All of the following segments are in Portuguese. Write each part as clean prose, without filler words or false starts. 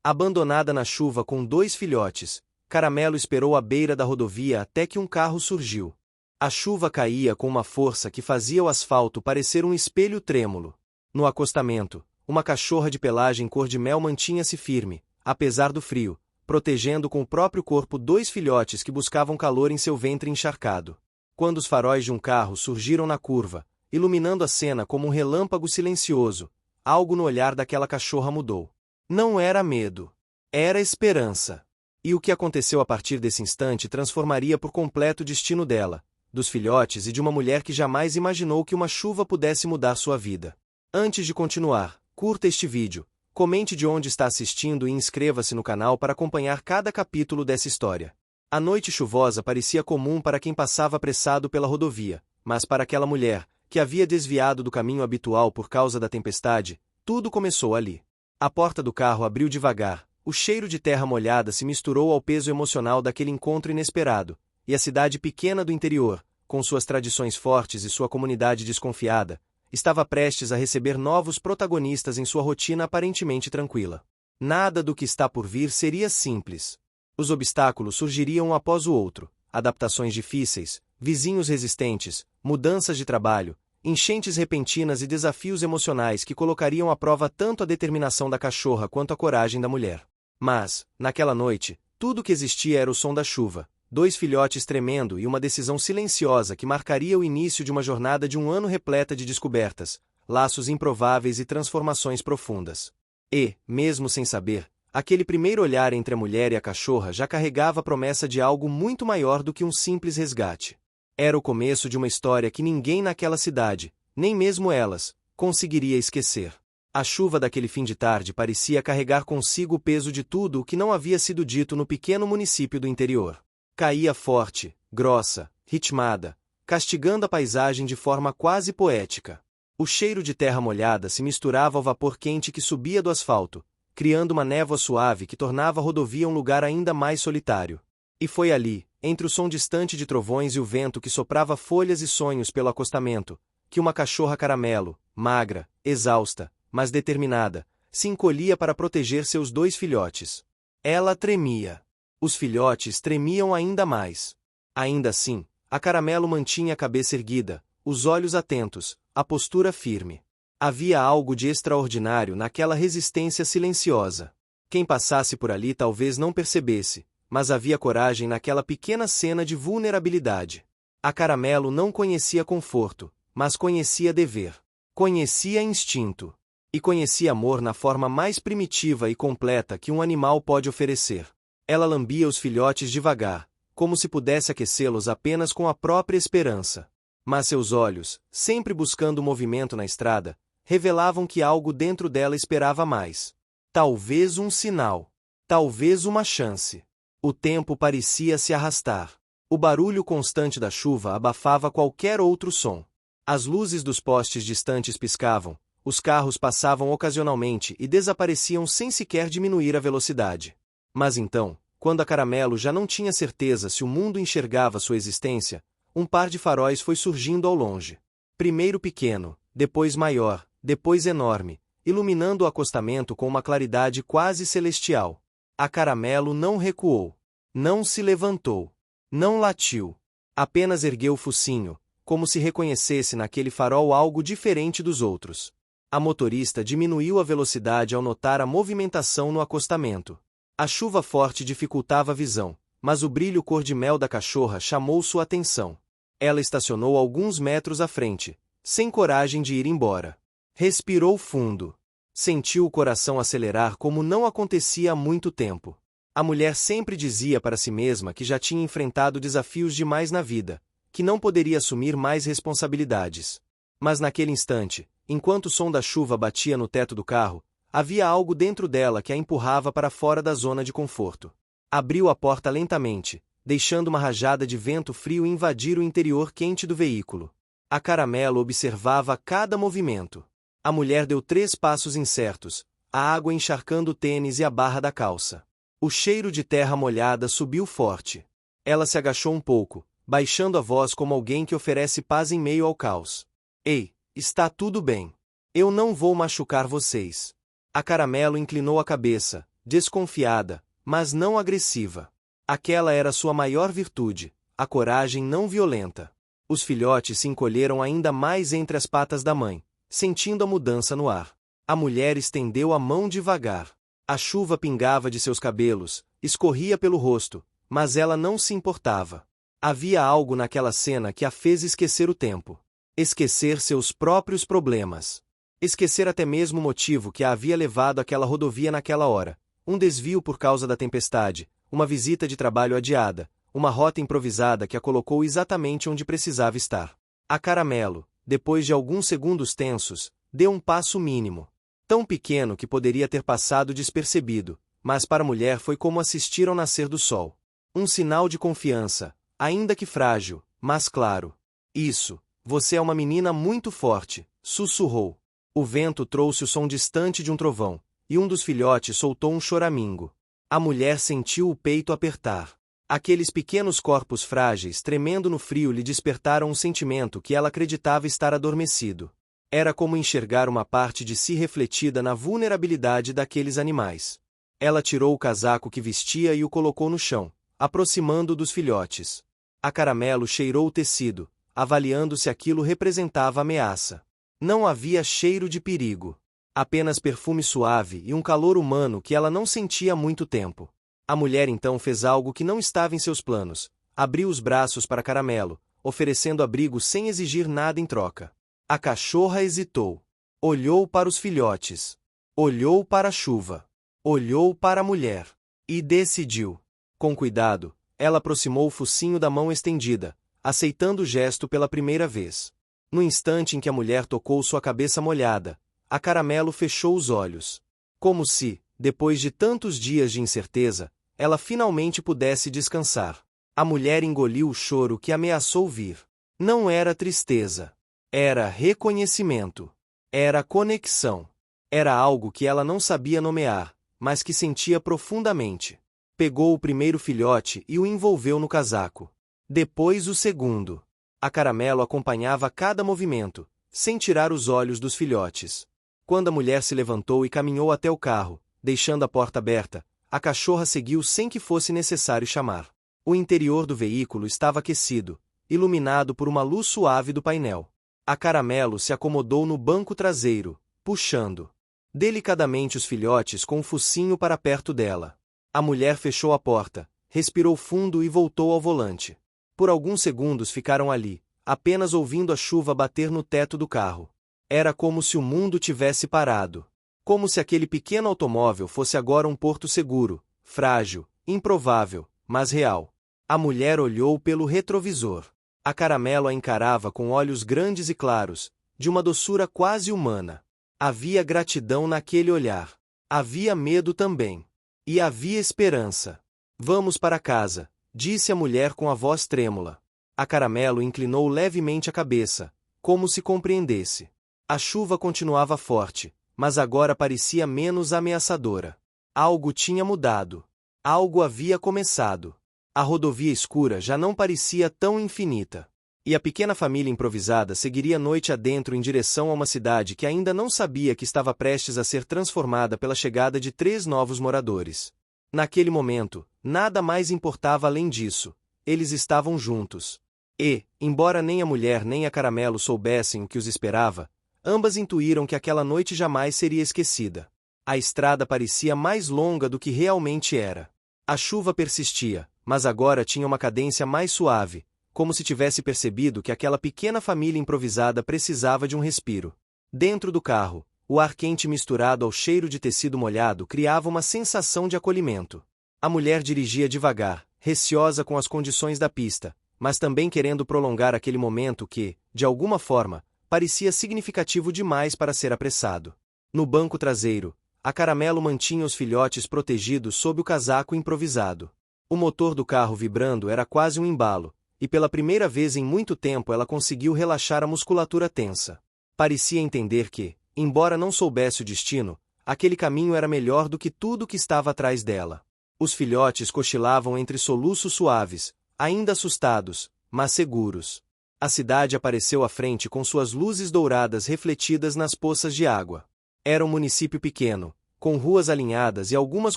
Abandonada na chuva com 2 filhotes, Caramelo esperou à beira da rodovia até que um carro surgiu. A chuva caía com uma força que fazia o asfalto parecer um espelho trêmulo. No acostamento, uma cachorra de pelagem cor-de-mel mantinha-se firme, apesar do frio, protegendo com o próprio corpo 2 filhotes que buscavam calor em seu ventre encharcado. Quando os faróis de um carro surgiram na curva, iluminando a cena como um relâmpago silencioso, algo no olhar daquela cachorra mudou. Não era medo. Era esperança. E o que aconteceu a partir desse instante transformaria por completo o destino dela, dos filhotes e de uma mulher que jamais imaginou que uma chuva pudesse mudar sua vida. Antes de continuar, curta este vídeo, comente de onde está assistindo e inscreva-se no canal para acompanhar cada capítulo dessa história. A noite chuvosa parecia comum para quem passava apressado pela rodovia, mas para aquela mulher, que havia desviado do caminho habitual por causa da tempestade, tudo começou ali. A porta do carro abriu devagar, o cheiro de terra molhada se misturou ao peso emocional daquele encontro inesperado, e a cidade pequena do interior, com suas tradições fortes e sua comunidade desconfiada, estava prestes a receber novos protagonistas em sua rotina aparentemente tranquila. Nada do que está por vir seria simples. Os obstáculos surgiriam um após o outro, adaptações difíceis, vizinhos resistentes, mudanças de trabalho, enchentes repentinas e desafios emocionais que colocariam à prova tanto a determinação da cachorra quanto a coragem da mulher. Mas, naquela noite, tudo o que existia era o som da chuva, 2 filhotes tremendo e uma decisão silenciosa que marcaria o início de uma jornada de um ano repleta de descobertas, laços improváveis e transformações profundas. E, mesmo sem saber, aquele primeiro olhar entre a mulher e a cachorra já carregava a promessa de algo muito maior do que um simples resgate. Era o começo de uma história que ninguém naquela cidade, nem mesmo elas, conseguiria esquecer. A chuva daquele fim de tarde parecia carregar consigo o peso de tudo o que não havia sido dito no pequeno município do interior. Caía forte, grossa, ritmada, castigando a paisagem de forma quase poética. O cheiro de terra molhada se misturava ao vapor quente que subia do asfalto, criando uma névoa suave que tornava a rodovia um lugar ainda mais solitário. E foi ali, entre o som distante de trovões e o vento que soprava folhas e sonhos pelo acostamento, que uma cachorra caramelo, magra, exausta, mas determinada, se encolhia para proteger seus 2 filhotes. Ela tremia. Os filhotes tremiam ainda mais. Ainda assim, a caramelo mantinha a cabeça erguida, os olhos atentos, a postura firme. Havia algo de extraordinário naquela resistência silenciosa. Quem passasse por ali talvez não percebesse, mas havia coragem naquela pequena cena de vulnerabilidade. A caramelo não conhecia conforto, mas conhecia dever. Conhecia instinto. E conhecia amor na forma mais primitiva e completa que um animal pode oferecer. Ela lambia os filhotes devagar, como se pudesse aquecê-los apenas com a própria esperança. Mas seus olhos, sempre buscando movimento na estrada, revelavam que algo dentro dela esperava mais. Talvez um sinal. Talvez uma chance. O tempo parecia se arrastar. O barulho constante da chuva abafava qualquer outro som. As luzes dos postes distantes piscavam, os carros passavam ocasionalmente e desapareciam sem sequer diminuir a velocidade. Mas então, quando a caramelo já não tinha certeza se o mundo enxergava sua existência, um par de faróis foi surgindo ao longe. Primeiro pequeno, depois maior, depois enorme, iluminando o acostamento com uma claridade quase celestial. A caramelo não recuou. Não se levantou. Não latiu. Apenas ergueu o focinho, como se reconhecesse naquele farol algo diferente dos outros. A motorista diminuiu a velocidade ao notar a movimentação no acostamento. A chuva forte dificultava a visão, mas o brilho cor-de-mel da cachorra chamou sua atenção. Ela estacionou alguns metros à frente, sem coragem de ir embora. Respirou fundo. Sentiu o coração acelerar como não acontecia há muito tempo. A mulher sempre dizia para si mesma que já tinha enfrentado desafios demais na vida, que não poderia assumir mais responsabilidades. Mas naquele instante, enquanto o som da chuva batia no teto do carro, havia algo dentro dela que a empurrava para fora da zona de conforto. Abriu a porta lentamente, deixando uma rajada de vento frio invadir o interior quente do veículo. A caramelo observava cada movimento. A mulher deu 3 passos incertos, a água encharcando o tênis e a barra da calça. O cheiro de terra molhada subiu forte. Ela se agachou um pouco, baixando a voz como alguém que oferece paz em meio ao caos. Ei, está tudo bem. Eu não vou machucar vocês. A caramelo inclinou a cabeça, desconfiada, mas não agressiva. Aquela era sua maior virtude, a coragem não violenta. Os filhotes se encolheram ainda mais entre as patas da mãe, sentindo a mudança no ar. A mulher estendeu a mão devagar. A chuva pingava de seus cabelos, escorria pelo rosto, mas ela não se importava. Havia algo naquela cena que a fez esquecer o tempo. Esquecer seus próprios problemas. Esquecer até mesmo o motivo que a havia levado àquela rodovia naquela hora. Um desvio por causa da tempestade, uma visita de trabalho adiada, uma rota improvisada que a colocou exatamente onde precisava estar. A Caramelo, depois de alguns segundos tensos, deu um passo mínimo. Tão pequeno que poderia ter passado despercebido, mas para a mulher foi como assistir ao nascer do sol. Um sinal de confiança, ainda que frágil, mas claro. Isso, você é uma menina muito forte, sussurrou. O vento trouxe o som distante de um trovão, e um dos filhotes soltou um choramingo. A mulher sentiu o peito apertar. Aqueles pequenos corpos frágeis tremendo no frio lhe despertaram um sentimento que ela acreditava estar adormecido. Era como enxergar uma parte de si refletida na vulnerabilidade daqueles animais. Ela tirou o casaco que vestia e o colocou no chão, aproximando dos filhotes. A Caramelo cheirou o tecido, avaliando se aquilo representava ameaça. Não havia cheiro de perigo. Apenas perfume suave e um calor humano que ela não sentia há muito tempo. A mulher então fez algo que não estava em seus planos. Abriu os braços para Caramelo, oferecendo abrigo sem exigir nada em troca. A cachorra hesitou. Olhou para os filhotes. Olhou para a chuva. Olhou para a mulher. E decidiu. Com cuidado, ela aproximou o focinho da mão estendida, aceitando o gesto pela primeira vez. No instante em que a mulher tocou sua cabeça molhada, a Caramelo fechou os olhos. Como se, depois de tantos dias de incerteza, ela finalmente pudesse descansar. A mulher engoliu o choro que ameaçou vir. Não era tristeza. Era reconhecimento. Era conexão. Era algo que ela não sabia nomear, mas que sentia profundamente. Pegou o primeiro filhote e o envolveu no casaco. Depois o segundo. A Caramelo acompanhava cada movimento, sem tirar os olhos dos filhotes. Quando a mulher se levantou e caminhou até o carro, deixando a porta aberta, a cachorra seguiu sem que fosse necessário chamar. O interior do veículo estava aquecido, iluminado por uma luz suave do painel. A Caramelo se acomodou no banco traseiro, puxando delicadamente os filhotes com o focinho para perto dela. A mulher fechou a porta, respirou fundo e voltou ao volante. Por alguns segundos ficaram ali, apenas ouvindo a chuva bater no teto do carro. Era como se o mundo tivesse parado. Como se aquele pequeno automóvel fosse agora um porto seguro, frágil, improvável, mas real. A mulher olhou pelo retrovisor. A Caramelo a encarava com olhos grandes e claros, de uma doçura quase humana. Havia gratidão naquele olhar. Havia medo também. E havia esperança. Vamos para casa, disse a mulher com a voz trêmula. A Caramelo inclinou levemente a cabeça, como se compreendesse. A chuva continuava forte, mas agora parecia menos ameaçadora. Algo tinha mudado. Algo havia começado. A rodovia escura já não parecia tão infinita. E a pequena família improvisada seguiria noite adentro em direção a uma cidade que ainda não sabia que estava prestes a ser transformada pela chegada de 3 novos moradores. Naquele momento, nada mais importava além disso. Eles estavam juntos. E, embora nem a mulher nem a Caramelo soubessem o que os esperava, ambas intuíram que aquela noite jamais seria esquecida. A estrada parecia mais longa do que realmente era. A chuva persistia, mas agora tinha uma cadência mais suave, como se tivesse percebido que aquela pequena família improvisada precisava de um respiro. Dentro do carro, o ar quente misturado ao cheiro de tecido molhado criava uma sensação de acolhimento. A mulher dirigia devagar, receosa com as condições da pista, mas também querendo prolongar aquele momento que, de alguma forma, parecia significativo demais para ser apressado. No banco traseiro, a Caramelo mantinha os filhotes protegidos sob o casaco improvisado. O motor do carro vibrando era quase um embalo, e pela primeira vez em muito tempo ela conseguiu relaxar a musculatura tensa. Parecia entender que, embora não soubesse o destino, aquele caminho era melhor do que tudo que estava atrás dela. Os filhotes cochilavam entre soluços suaves, ainda assustados, mas seguros. A cidade apareceu à frente com suas luzes douradas refletidas nas poças de água. Era um município pequeno, com ruas alinhadas e algumas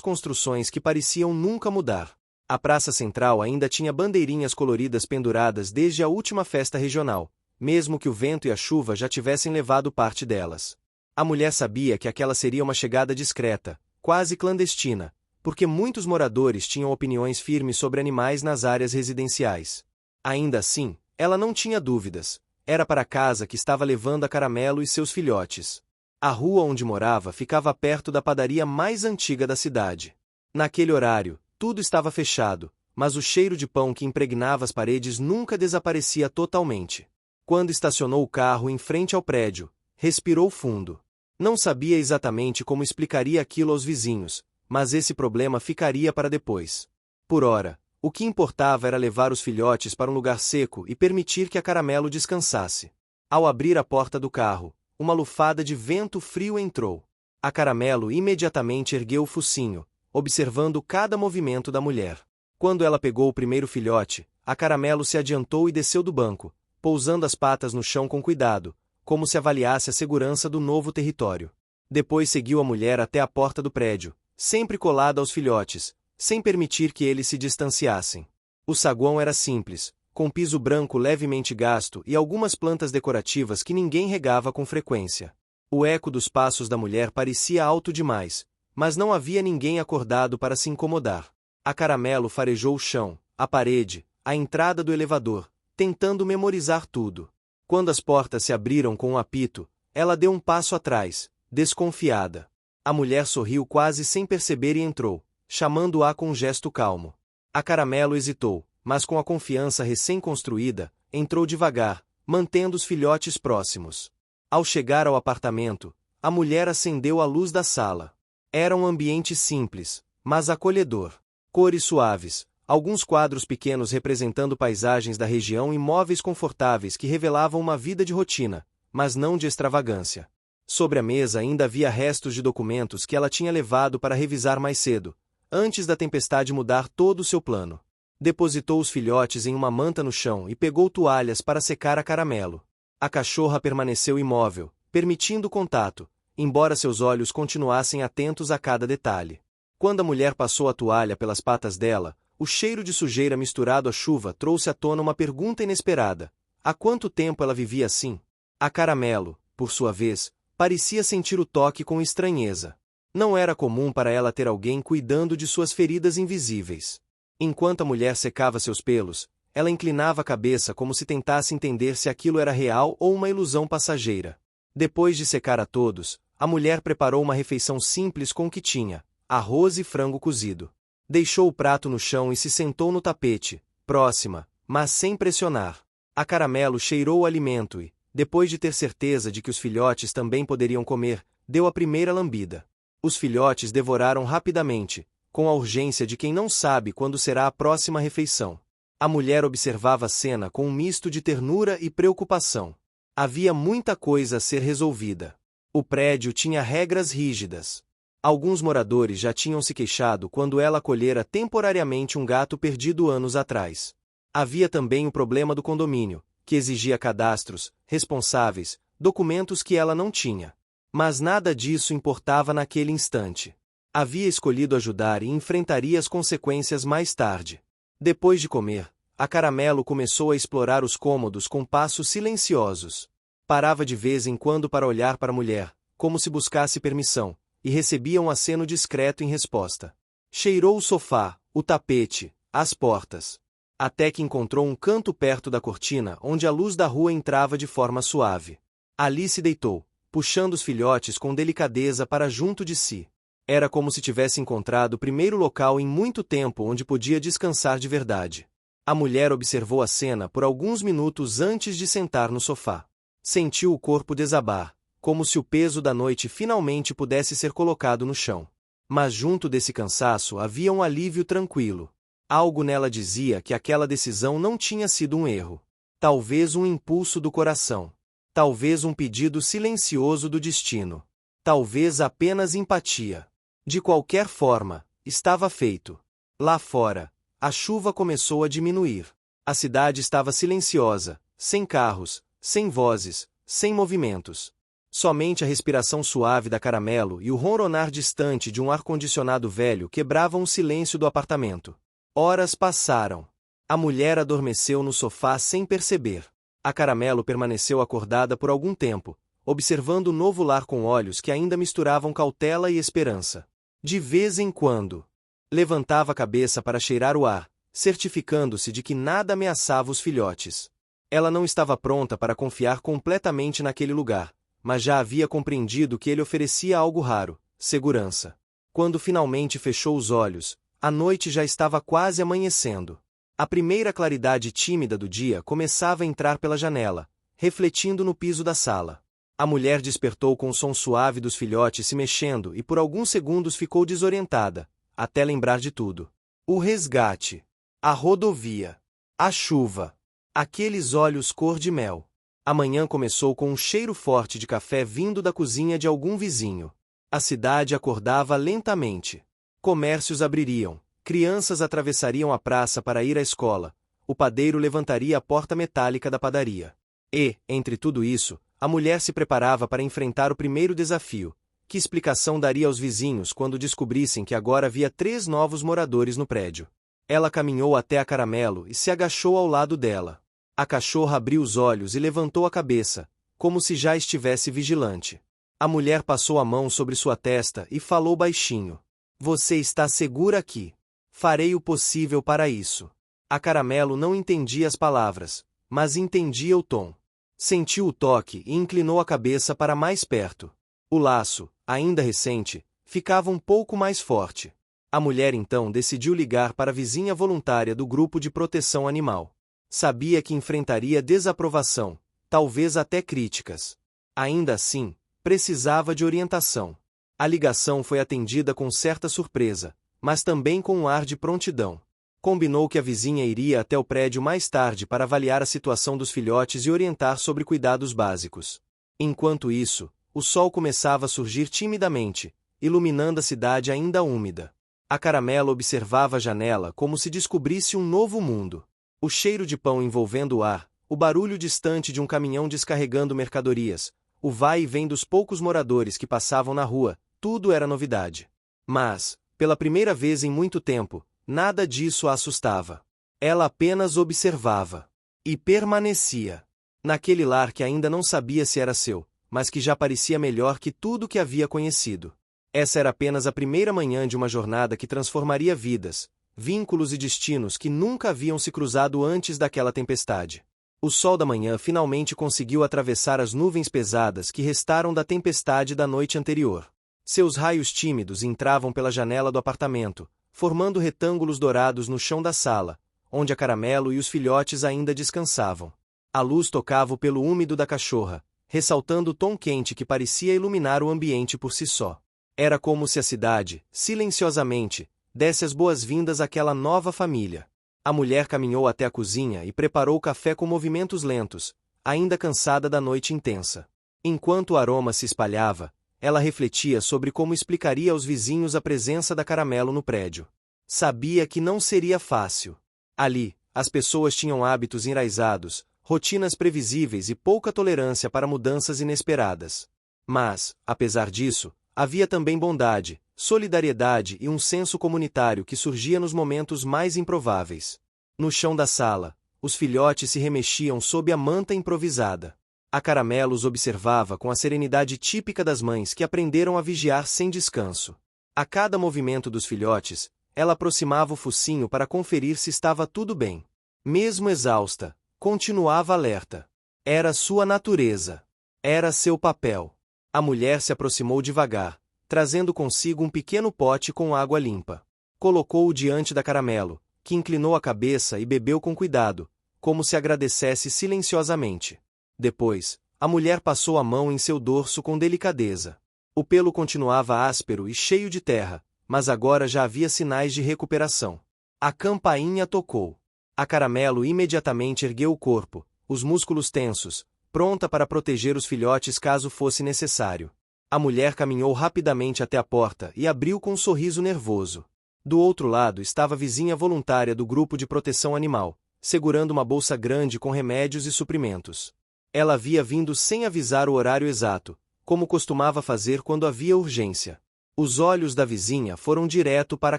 construções que pareciam nunca mudar. A praça central ainda tinha bandeirinhas coloridas penduradas desde a última festa regional, mesmo que o vento e a chuva já tivessem levado parte delas. A mulher sabia que aquela seria uma chegada discreta, quase clandestina, porque muitos moradores tinham opiniões firmes sobre animais nas áreas residenciais. Ainda assim, ela não tinha dúvidas. Era para a casa que estava levando a Caramelo e seus filhotes. A rua onde morava ficava perto da padaria mais antiga da cidade. Naquele horário, tudo estava fechado, mas o cheiro de pão que impregnava as paredes nunca desaparecia totalmente. Quando estacionou o carro em frente ao prédio, respirou fundo. Não sabia exatamente como explicaria aquilo aos vizinhos, mas esse problema ficaria para depois. Por ora, o que importava era levar os filhotes para um lugar seco e permitir que a Caramelo descansasse. Ao abrir a porta do carro, uma lufada de vento frio entrou. A Caramelo imediatamente ergueu o focinho, observando cada movimento da mulher. Quando ela pegou o primeiro filhote, a Caramelo se adiantou e desceu do banco, pousando as patas no chão com cuidado, como se avaliasse a segurança do novo território. Depois seguiu a mulher até a porta do prédio, sempre colada aos filhotes, sem permitir que eles se distanciassem. O saguão era simples, com piso branco levemente gasto e algumas plantas decorativas que ninguém regava com frequência. O eco dos passos da mulher parecia alto demais, mas não havia ninguém acordado para se incomodar. A Caramelo farejou o chão, a parede, a entrada do elevador, tentando memorizar tudo. Quando as portas se abriram com um apito, ela deu um passo atrás, desconfiada. A mulher sorriu quase sem perceber e entrou, chamando-a com um gesto calmo. A Caramelo hesitou, mas com a confiança recém-construída, entrou devagar, mantendo os filhotes próximos. Ao chegar ao apartamento, a mulher acendeu a luz da sala. Era um ambiente simples, mas acolhedor. Cores suaves, alguns quadros pequenos representando paisagens da região e móveis confortáveis que revelavam uma vida de rotina, mas não de extravagância. Sobre a mesa ainda havia restos de documentos que ela tinha levado para revisar mais cedo, antes da tempestade mudar todo o seu plano. Depositou os filhotes em uma manta no chão e pegou toalhas para secar a Caramelo. A cachorra permaneceu imóvel, permitindo contato, embora seus olhos continuassem atentos a cada detalhe. Quando a mulher passou a toalha pelas patas dela, o cheiro de sujeira misturado à chuva trouxe à tona uma pergunta inesperada. Há quanto tempo ela vivia assim? A Caramelo, por sua vez, parecia sentir o toque com estranheza. Não era comum para ela ter alguém cuidando de suas feridas invisíveis. Enquanto a mulher secava seus pelos, ela inclinava a cabeça como se tentasse entender se aquilo era real ou uma ilusão passageira. Depois de secar a todos, a mulher preparou uma refeição simples com o que tinha: arroz e frango cozido. Deixou o prato no chão e se sentou no tapete, próxima, mas sem pressionar. A Caramelo cheirou o alimento e, depois de ter certeza de que os filhotes também poderiam comer, deu a primeira lambida. Os filhotes devoraram rapidamente, com a urgência de quem não sabe quando será a próxima refeição. A mulher observava a cena com um misto de ternura e preocupação. Havia muita coisa a ser resolvida. O prédio tinha regras rígidas. Alguns moradores já tinham se queixado quando ela acolhera temporariamente um gato perdido anos atrás. Havia também o problema do condomínio, que exigia cadastros, responsáveis, documentos que ela não tinha. Mas nada disso importava naquele instante. Havia escolhido ajudar e enfrentaria as consequências mais tarde. Depois de comer, a Caramelo começou a explorar os cômodos com passos silenciosos. Parava de vez em quando para olhar para a mulher, como se buscasse permissão, e recebia um aceno discreto em resposta. Cheirou o sofá, o tapete, as portas. Até que encontrou um canto perto da cortina onde a luz da rua entrava de forma suave. Ali se deitou, puxando os filhotes com delicadeza para junto de si. Era como se tivesse encontrado o primeiro local em muito tempo onde podia descansar de verdade. A mulher observou a cena por alguns minutos antes de sentar no sofá. Sentiu o corpo desabar, como se o peso da noite finalmente pudesse ser colocado no chão. Mas junto desse cansaço havia um alívio tranquilo. Algo nela dizia que aquela decisão não tinha sido um erro. Talvez um impulso do coração. Talvez um pedido silencioso do destino. Talvez apenas empatia. De qualquer forma, estava feito. Lá fora, a chuva começou a diminuir. A cidade estava silenciosa, sem carros, sem vozes, sem movimentos. Somente a respiração suave da Caramelo e o ronronar distante de um ar-condicionado velho quebravam o silêncio do apartamento. Horas passaram. A mulher adormeceu no sofá sem perceber. A Caramelo permaneceu acordada por algum tempo, observando o novo lar com olhos que ainda misturavam cautela e esperança. De vez em quando, levantava a cabeça para cheirar o ar, certificando-se de que nada ameaçava os filhotes. Ela não estava pronta para confiar completamente naquele lugar, mas já havia compreendido que ele oferecia algo raro: segurança. Quando finalmente fechou os olhos, a noite já estava quase amanhecendo. A primeira claridade tímida do dia começava a entrar pela janela, refletindo no piso da sala. A mulher despertou com o som suave dos filhotes se mexendo e por alguns segundos ficou desorientada, até lembrar de tudo. O resgate. A rodovia. A chuva. Aqueles olhos cor de mel. A manhã começou com um cheiro forte de café vindo da cozinha de algum vizinho. A cidade acordava lentamente. Comércios abririam, crianças atravessariam a praça para ir à escola, o padeiro levantaria a porta metálica da padaria. E, entre tudo isso, a mulher se preparava para enfrentar o primeiro desafio. Que explicação daria aos vizinhos quando descobrissem que agora havia 3 novos moradores no prédio? Ela caminhou até a Caramelo e se agachou ao lado dela. A cachorra abriu os olhos e levantou a cabeça, como se já estivesse vigilante. A mulher passou a mão sobre sua testa e falou baixinho: "Você está segura aqui. Farei o possível para isso." A Caramelo não entendia as palavras, mas entendia o tom. Sentiu o toque e inclinou a cabeça para mais perto. O laço, ainda recente, ficava um pouco mais forte. A mulher então decidiu ligar para a vizinha voluntária do grupo de proteção animal. Sabia que enfrentaria desaprovação, talvez até críticas. Ainda assim, precisava de orientação. A ligação foi atendida com certa surpresa, mas também com um ar de prontidão. Combinou que a vizinha iria até o prédio mais tarde para avaliar a situação dos filhotes e orientar sobre cuidados básicos. Enquanto isso, o sol começava a surgir timidamente, iluminando a cidade ainda úmida. A Caramelo observava a janela como se descobrisse um novo mundo. O cheiro de pão envolvendo o ar, o barulho distante de um caminhão descarregando mercadorias, o vai e vem dos poucos moradores que passavam na rua, tudo era novidade. Mas, pela primeira vez em muito tempo, nada disso a assustava. Ela apenas observava. E permanecia. Naquele lar que ainda não sabia se era seu, mas que já parecia melhor que tudo que havia conhecido. Essa era apenas a primeira manhã de uma jornada que transformaria vidas, vínculos e destinos que nunca haviam se cruzado antes daquela tempestade. O sol da manhã finalmente conseguiu atravessar as nuvens pesadas que restaram da tempestade da noite anterior. Seus raios tímidos entravam pela janela do apartamento, formando retângulos dourados no chão da sala, onde a Caramelo e os filhotes ainda descansavam. A luz tocava o pelo úmido da cachorra, ressaltando o tom quente que parecia iluminar o ambiente por si só. Era como se a cidade, silenciosamente, desse as boas-vindas àquela nova família. A mulher caminhou até a cozinha e preparou o café com movimentos lentos, ainda cansada da noite intensa. Enquanto o aroma se espalhava, ela refletia sobre como explicaria aos vizinhos a presença da Caramelo no prédio. Sabia que não seria fácil. Ali, as pessoas tinham hábitos enraizados, rotinas previsíveis e pouca tolerância para mudanças inesperadas. Mas, apesar disso, havia também bondade, solidariedade e um senso comunitário que surgia nos momentos mais improváveis. No chão da sala, os filhotes se remexiam sob a manta improvisada. A Caramelo os observava com a serenidade típica das mães que aprenderam a vigiar sem descanso. A cada movimento dos filhotes, ela aproximava o focinho para conferir se estava tudo bem. Mesmo exausta, continuava alerta. Era sua natureza. Era seu papel. A mulher se aproximou devagar, trazendo consigo um pequeno pote com água limpa. Colocou-o diante da Caramelo, que inclinou a cabeça e bebeu com cuidado, como se agradecesse silenciosamente. Depois, a mulher passou a mão em seu dorso com delicadeza. O pelo continuava áspero e cheio de terra, mas agora já havia sinais de recuperação. A campainha tocou. A Caramelo imediatamente ergueu o corpo, os músculos tensos, pronta para proteger os filhotes caso fosse necessário. A mulher caminhou rapidamente até a porta e abriu com um sorriso nervoso. Do outro lado estava a vizinha voluntária do grupo de proteção animal, segurando uma bolsa grande com remédios e suprimentos. Ela havia vindo sem avisar o horário exato, como costumava fazer quando havia urgência. Os olhos da vizinha foram direto para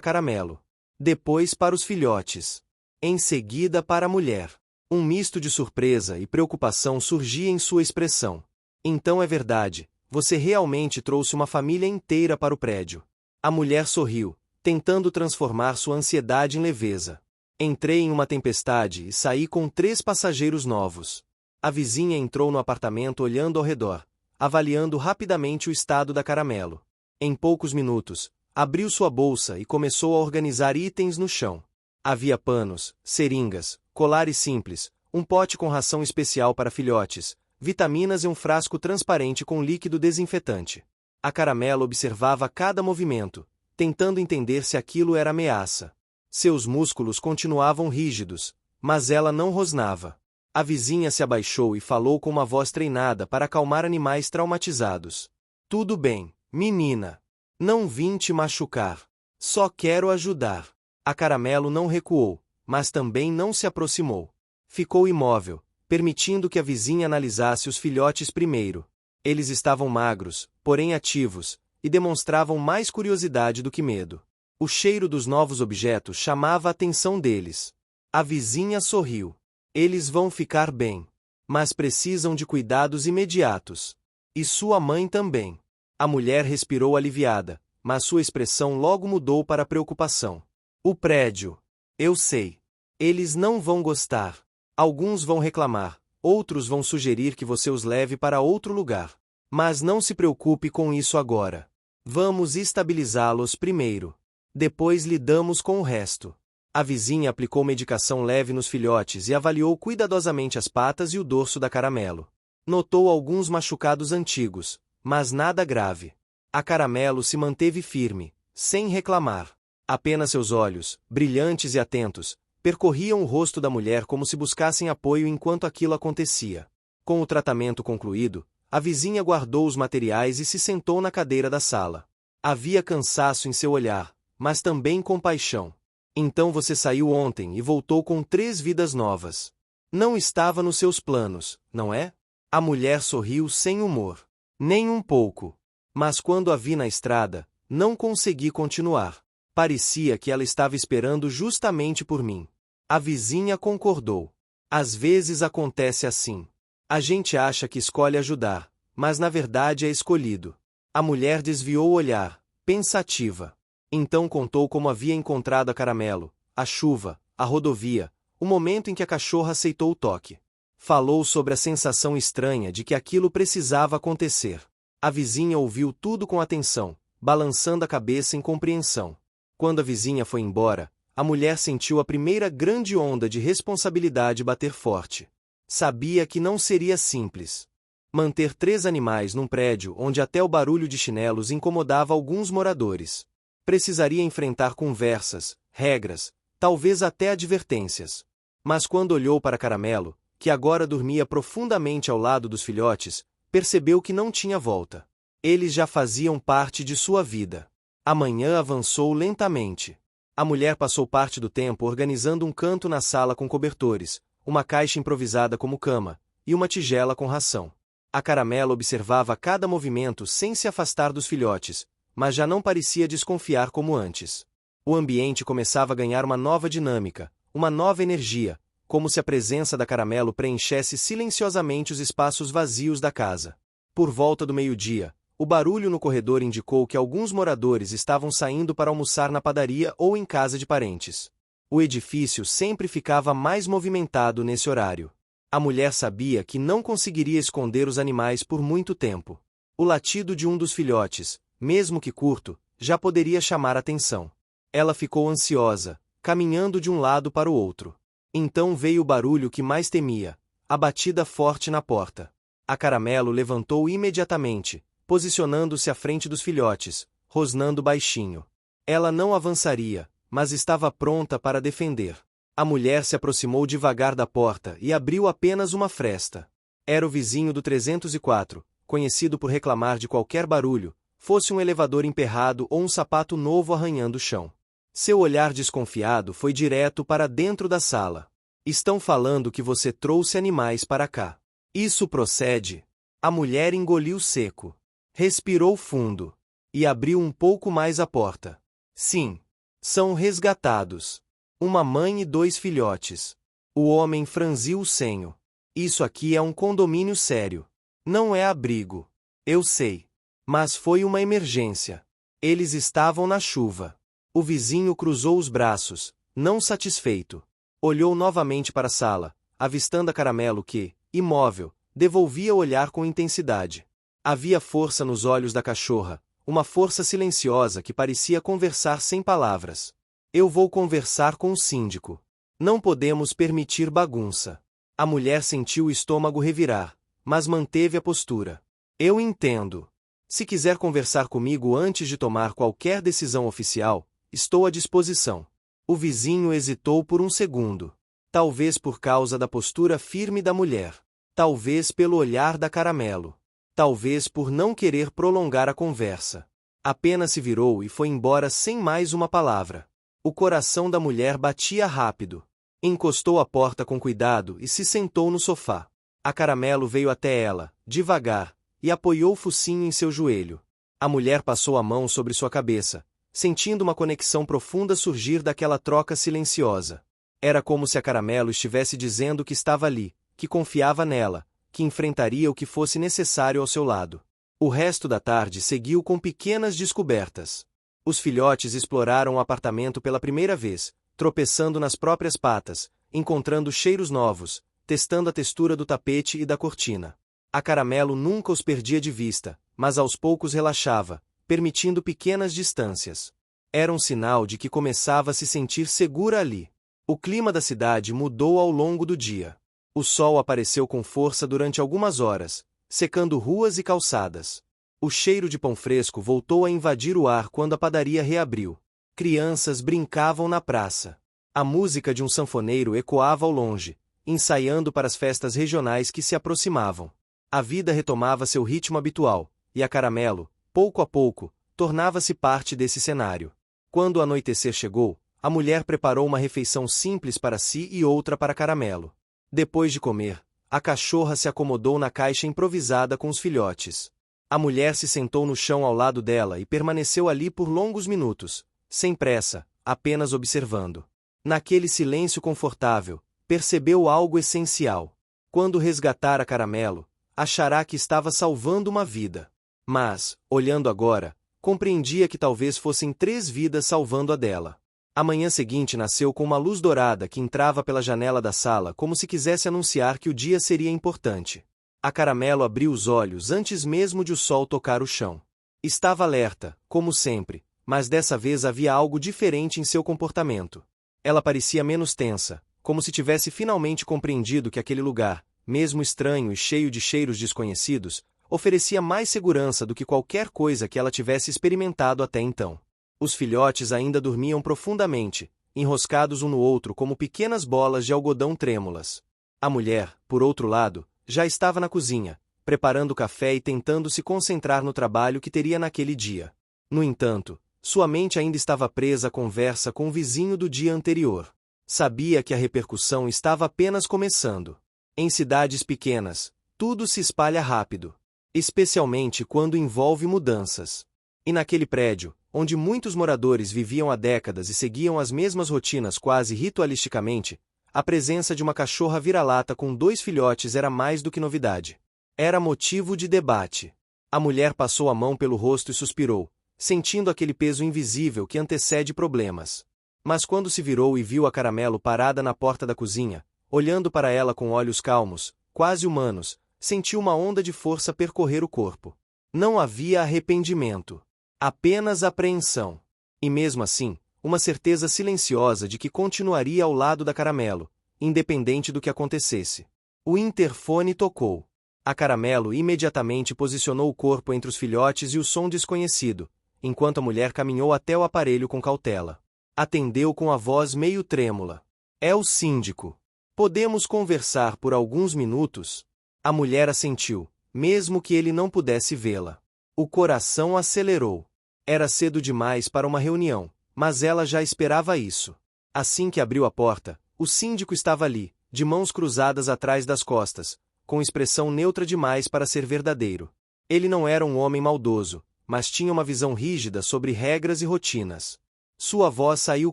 Caramelo. Depois para os filhotes. Em seguida para a mulher. Um misto de surpresa e preocupação surgia em sua expressão. Então é verdade, você realmente trouxe uma família inteira para o prédio. A mulher sorriu, tentando transformar sua ansiedade em leveza. Entrei em uma tempestade e saí com 3 passageiros novos. A vizinha entrou no apartamento olhando ao redor, avaliando rapidamente o estado da Caramelo. Em poucos minutos, abriu sua bolsa e começou a organizar itens no chão. Havia panos, seringas, colares simples, um pote com ração especial para filhotes, vitaminas e um frasco transparente com líquido desinfetante. A Caramelo observava cada movimento, tentando entender se aquilo era ameaça. Seus músculos continuavam rígidos, mas ela não rosnava. A vizinha se abaixou e falou com uma voz treinada para acalmar animais traumatizados. Tudo bem, menina. Não vim te machucar. Só quero ajudar. A Caramelo não recuou, mas também não se aproximou. Ficou imóvel, permitindo que a vizinha analisasse os filhotes primeiro. Eles estavam magros, porém ativos, e demonstravam mais curiosidade do que medo. O cheiro dos novos objetos chamava a atenção deles. A vizinha sorriu. Eles vão ficar bem. Mas precisam de cuidados imediatos. E sua mãe também. A mulher respirou aliviada, mas sua expressão logo mudou para preocupação. O prédio. Eu sei. Eles não vão gostar. Alguns vão reclamar, outros vão sugerir que você os leve para outro lugar. Mas não se preocupe com isso agora. Vamos estabilizá-los primeiro. Depois lidamos com o resto. A vizinha aplicou medicação leve nos filhotes e avaliou cuidadosamente as patas e o dorso da Caramelo. Notou alguns machucados antigos, mas nada grave. A Caramelo se manteve firme, sem reclamar. Apenas seus olhos, brilhantes e atentos, percorriam o rosto da mulher como se buscassem apoio enquanto aquilo acontecia. Com o tratamento concluído, a vizinha guardou os materiais e se sentou na cadeira da sala. Havia cansaço em seu olhar, mas também compaixão. Então você saiu ontem e voltou com 3 vidas novas. Não estava nos seus planos, não é? A mulher sorriu sem humor. Nem um pouco. Mas quando a vi na estrada, não consegui continuar. Parecia que ela estava esperando justamente por mim. A vizinha concordou. Às vezes acontece assim. A gente acha que escolhe ajudar, mas na verdade é escolhido. A mulher desviou o olhar, pensativa. Então contou como havia encontrado a Caramelo, a chuva, a rodovia, o momento em que a cachorra aceitou o toque. Falou sobre a sensação estranha de que aquilo precisava acontecer. A vizinha ouviu tudo com atenção, balançando a cabeça em compreensão. Quando a vizinha foi embora, a mulher sentiu a primeira grande onda de responsabilidade bater forte. Sabia que não seria simples. Manter 3 animais num prédio onde até o barulho de chinelos incomodava alguns moradores. Precisaria enfrentar conversas, regras, talvez até advertências. Mas quando olhou para Caramelo, que agora dormia profundamente ao lado dos filhotes, percebeu que não tinha volta. Eles já faziam parte de sua vida. A manhã avançou lentamente. A mulher passou parte do tempo organizando um canto na sala com cobertores, uma caixa improvisada como cama, e uma tigela com ração. A Caramelo observava cada movimento sem se afastar dos filhotes, mas já não parecia desconfiar como antes. O ambiente começava a ganhar uma nova dinâmica, uma nova energia, como se a presença da Caramelo preenchesse silenciosamente os espaços vazios da casa. Por volta do meio-dia, o barulho no corredor indicou que alguns moradores estavam saindo para almoçar na padaria ou em casa de parentes. O edifício sempre ficava mais movimentado nesse horário. A mulher sabia que não conseguiria esconder os animais por muito tempo. O latido de um dos filhotes, mesmo que curto, já poderia chamar atenção. Ela ficou ansiosa, caminhando de um lado para o outro. Então veio o barulho que mais temia, a batida forte na porta. A Caramelo levantou imediatamente, posicionando-se à frente dos filhotes, rosnando baixinho. Ela não avançaria, mas estava pronta para defender. A mulher se aproximou devagar da porta e abriu apenas uma fresta. Era o vizinho do 304, conhecido por reclamar de qualquer barulho, fosse um elevador emperrado ou um sapato novo arranhando o chão. Seu olhar desconfiado foi direto para dentro da sala. Estão falando que você trouxe animais para cá. Isso procede? A mulher engoliu seco. Respirou fundo. E abriu um pouco mais a porta. Sim. São resgatados. Uma mãe e 2 filhotes. O homem franziu o senho. Isso aqui é um condomínio sério. Não é abrigo. Eu sei. Mas foi uma emergência. Eles estavam na chuva. O vizinho cruzou os braços, não satisfeito. Olhou novamente para a sala, avistando a Caramelo que, imóvel, devolvia o olhar com intensidade. Havia força nos olhos da cachorra, uma força silenciosa que parecia conversar sem palavras. Eu vou conversar com o síndico. Não podemos permitir bagunça. A mulher sentiu o estômago revirar, mas manteve a postura. Eu entendo. Se quiser conversar comigo antes de tomar qualquer decisão oficial, estou à disposição. O vizinho hesitou por um segundo. Talvez por causa da postura firme da mulher. Talvez pelo olhar da Caramelo. Talvez por não querer prolongar a conversa. Apenas se virou e foi embora sem mais uma palavra. O coração da mulher batia rápido. Encostou a porta com cuidado e se sentou no sofá. A Caramelo veio até ela, devagar, e apoiou o focinho em seu joelho. A mulher passou a mão sobre sua cabeça, sentindo uma conexão profunda surgir daquela troca silenciosa. Era como se a Caramelo estivesse dizendo que estava ali, que confiava nela, que enfrentaria o que fosse necessário ao seu lado. O resto da tarde seguiu com pequenas descobertas. Os filhotes exploraram o apartamento pela primeira vez, tropeçando nas próprias patas, encontrando cheiros novos, testando a textura do tapete e da cortina. A Caramelo nunca os perdia de vista, mas aos poucos relaxava, permitindo pequenas distâncias. Era um sinal de que começava a se sentir segura ali. O clima da cidade mudou ao longo do dia. O sol apareceu com força durante algumas horas, secando ruas e calçadas. O cheiro de pão fresco voltou a invadir o ar quando a padaria reabriu. Crianças brincavam na praça. A música de um sanfoneiro ecoava ao longe, ensaiando para as festas regionais que se aproximavam. A vida retomava seu ritmo habitual, e a Caramelo, pouco a pouco, tornava-se parte desse cenário. Quando o anoitecer chegou, a mulher preparou uma refeição simples para si e outra para Caramelo. Depois de comer, a cachorra se acomodou na caixa improvisada com os filhotes. A mulher se sentou no chão ao lado dela e permaneceu ali por longos minutos, sem pressa, apenas observando. Naquele silêncio confortável, percebeu algo essencial. Quando resgatar a Caramelo, achará que estava salvando uma vida. Mas, olhando agora, compreendia que talvez fossem 3 vidas salvando a dela. A manhã seguinte nasceu com uma luz dourada que entrava pela janela da sala como se quisesse anunciar que o dia seria importante. A Caramelo abriu os olhos antes mesmo de o sol tocar o chão. Estava alerta, como sempre, mas dessa vez havia algo diferente em seu comportamento. Ela parecia menos tensa, como se tivesse finalmente compreendido que aquele lugar, mesmo estranho e cheio de cheiros desconhecidos, oferecia mais segurança do que qualquer coisa que ela tivesse experimentado até então. Os filhotes ainda dormiam profundamente, enroscados um no outro como pequenas bolas de algodão trêmulas. A mulher, por outro lado, já estava na cozinha, preparando café e tentando se concentrar no trabalho que teria naquele dia. No entanto, sua mente ainda estava presa à conversa com o vizinho do dia anterior. Sabia que a repercussão estava apenas começando. Em cidades pequenas, tudo se espalha rápido, especialmente quando envolve mudanças. E naquele prédio, onde muitos moradores viviam há décadas e seguiam as mesmas rotinas quase ritualisticamente, a presença de uma cachorra vira-lata com 2 filhotes era mais do que novidade. Era motivo de debate. A mulher passou a mão pelo rosto e suspirou, sentindo aquele peso invisível que antecede problemas. Mas quando se virou e viu a Caramelo parada na porta da cozinha, olhando para ela com olhos calmos, quase humanos, sentiu uma onda de força percorrer o corpo. Não havia arrependimento. Apenas apreensão. E mesmo assim, uma certeza silenciosa de que continuaria ao lado da Caramelo, independente do que acontecesse. O interfone tocou. A Caramelo imediatamente posicionou o corpo entre os filhotes e o som desconhecido, enquanto a mulher caminhou até o aparelho com cautela. Atendeu com a voz meio trêmula. É o síndico. Podemos conversar por alguns minutos? A mulher assentiu, mesmo que ele não pudesse vê-la. O coração acelerou. Era cedo demais para uma reunião, mas ela já esperava isso. Assim que abriu a porta, o síndico estava ali, de mãos cruzadas atrás das costas, com expressão neutra demais para ser verdadeiro. Ele não era um homem maldoso, mas tinha uma visão rígida sobre regras e rotinas. Sua voz saiu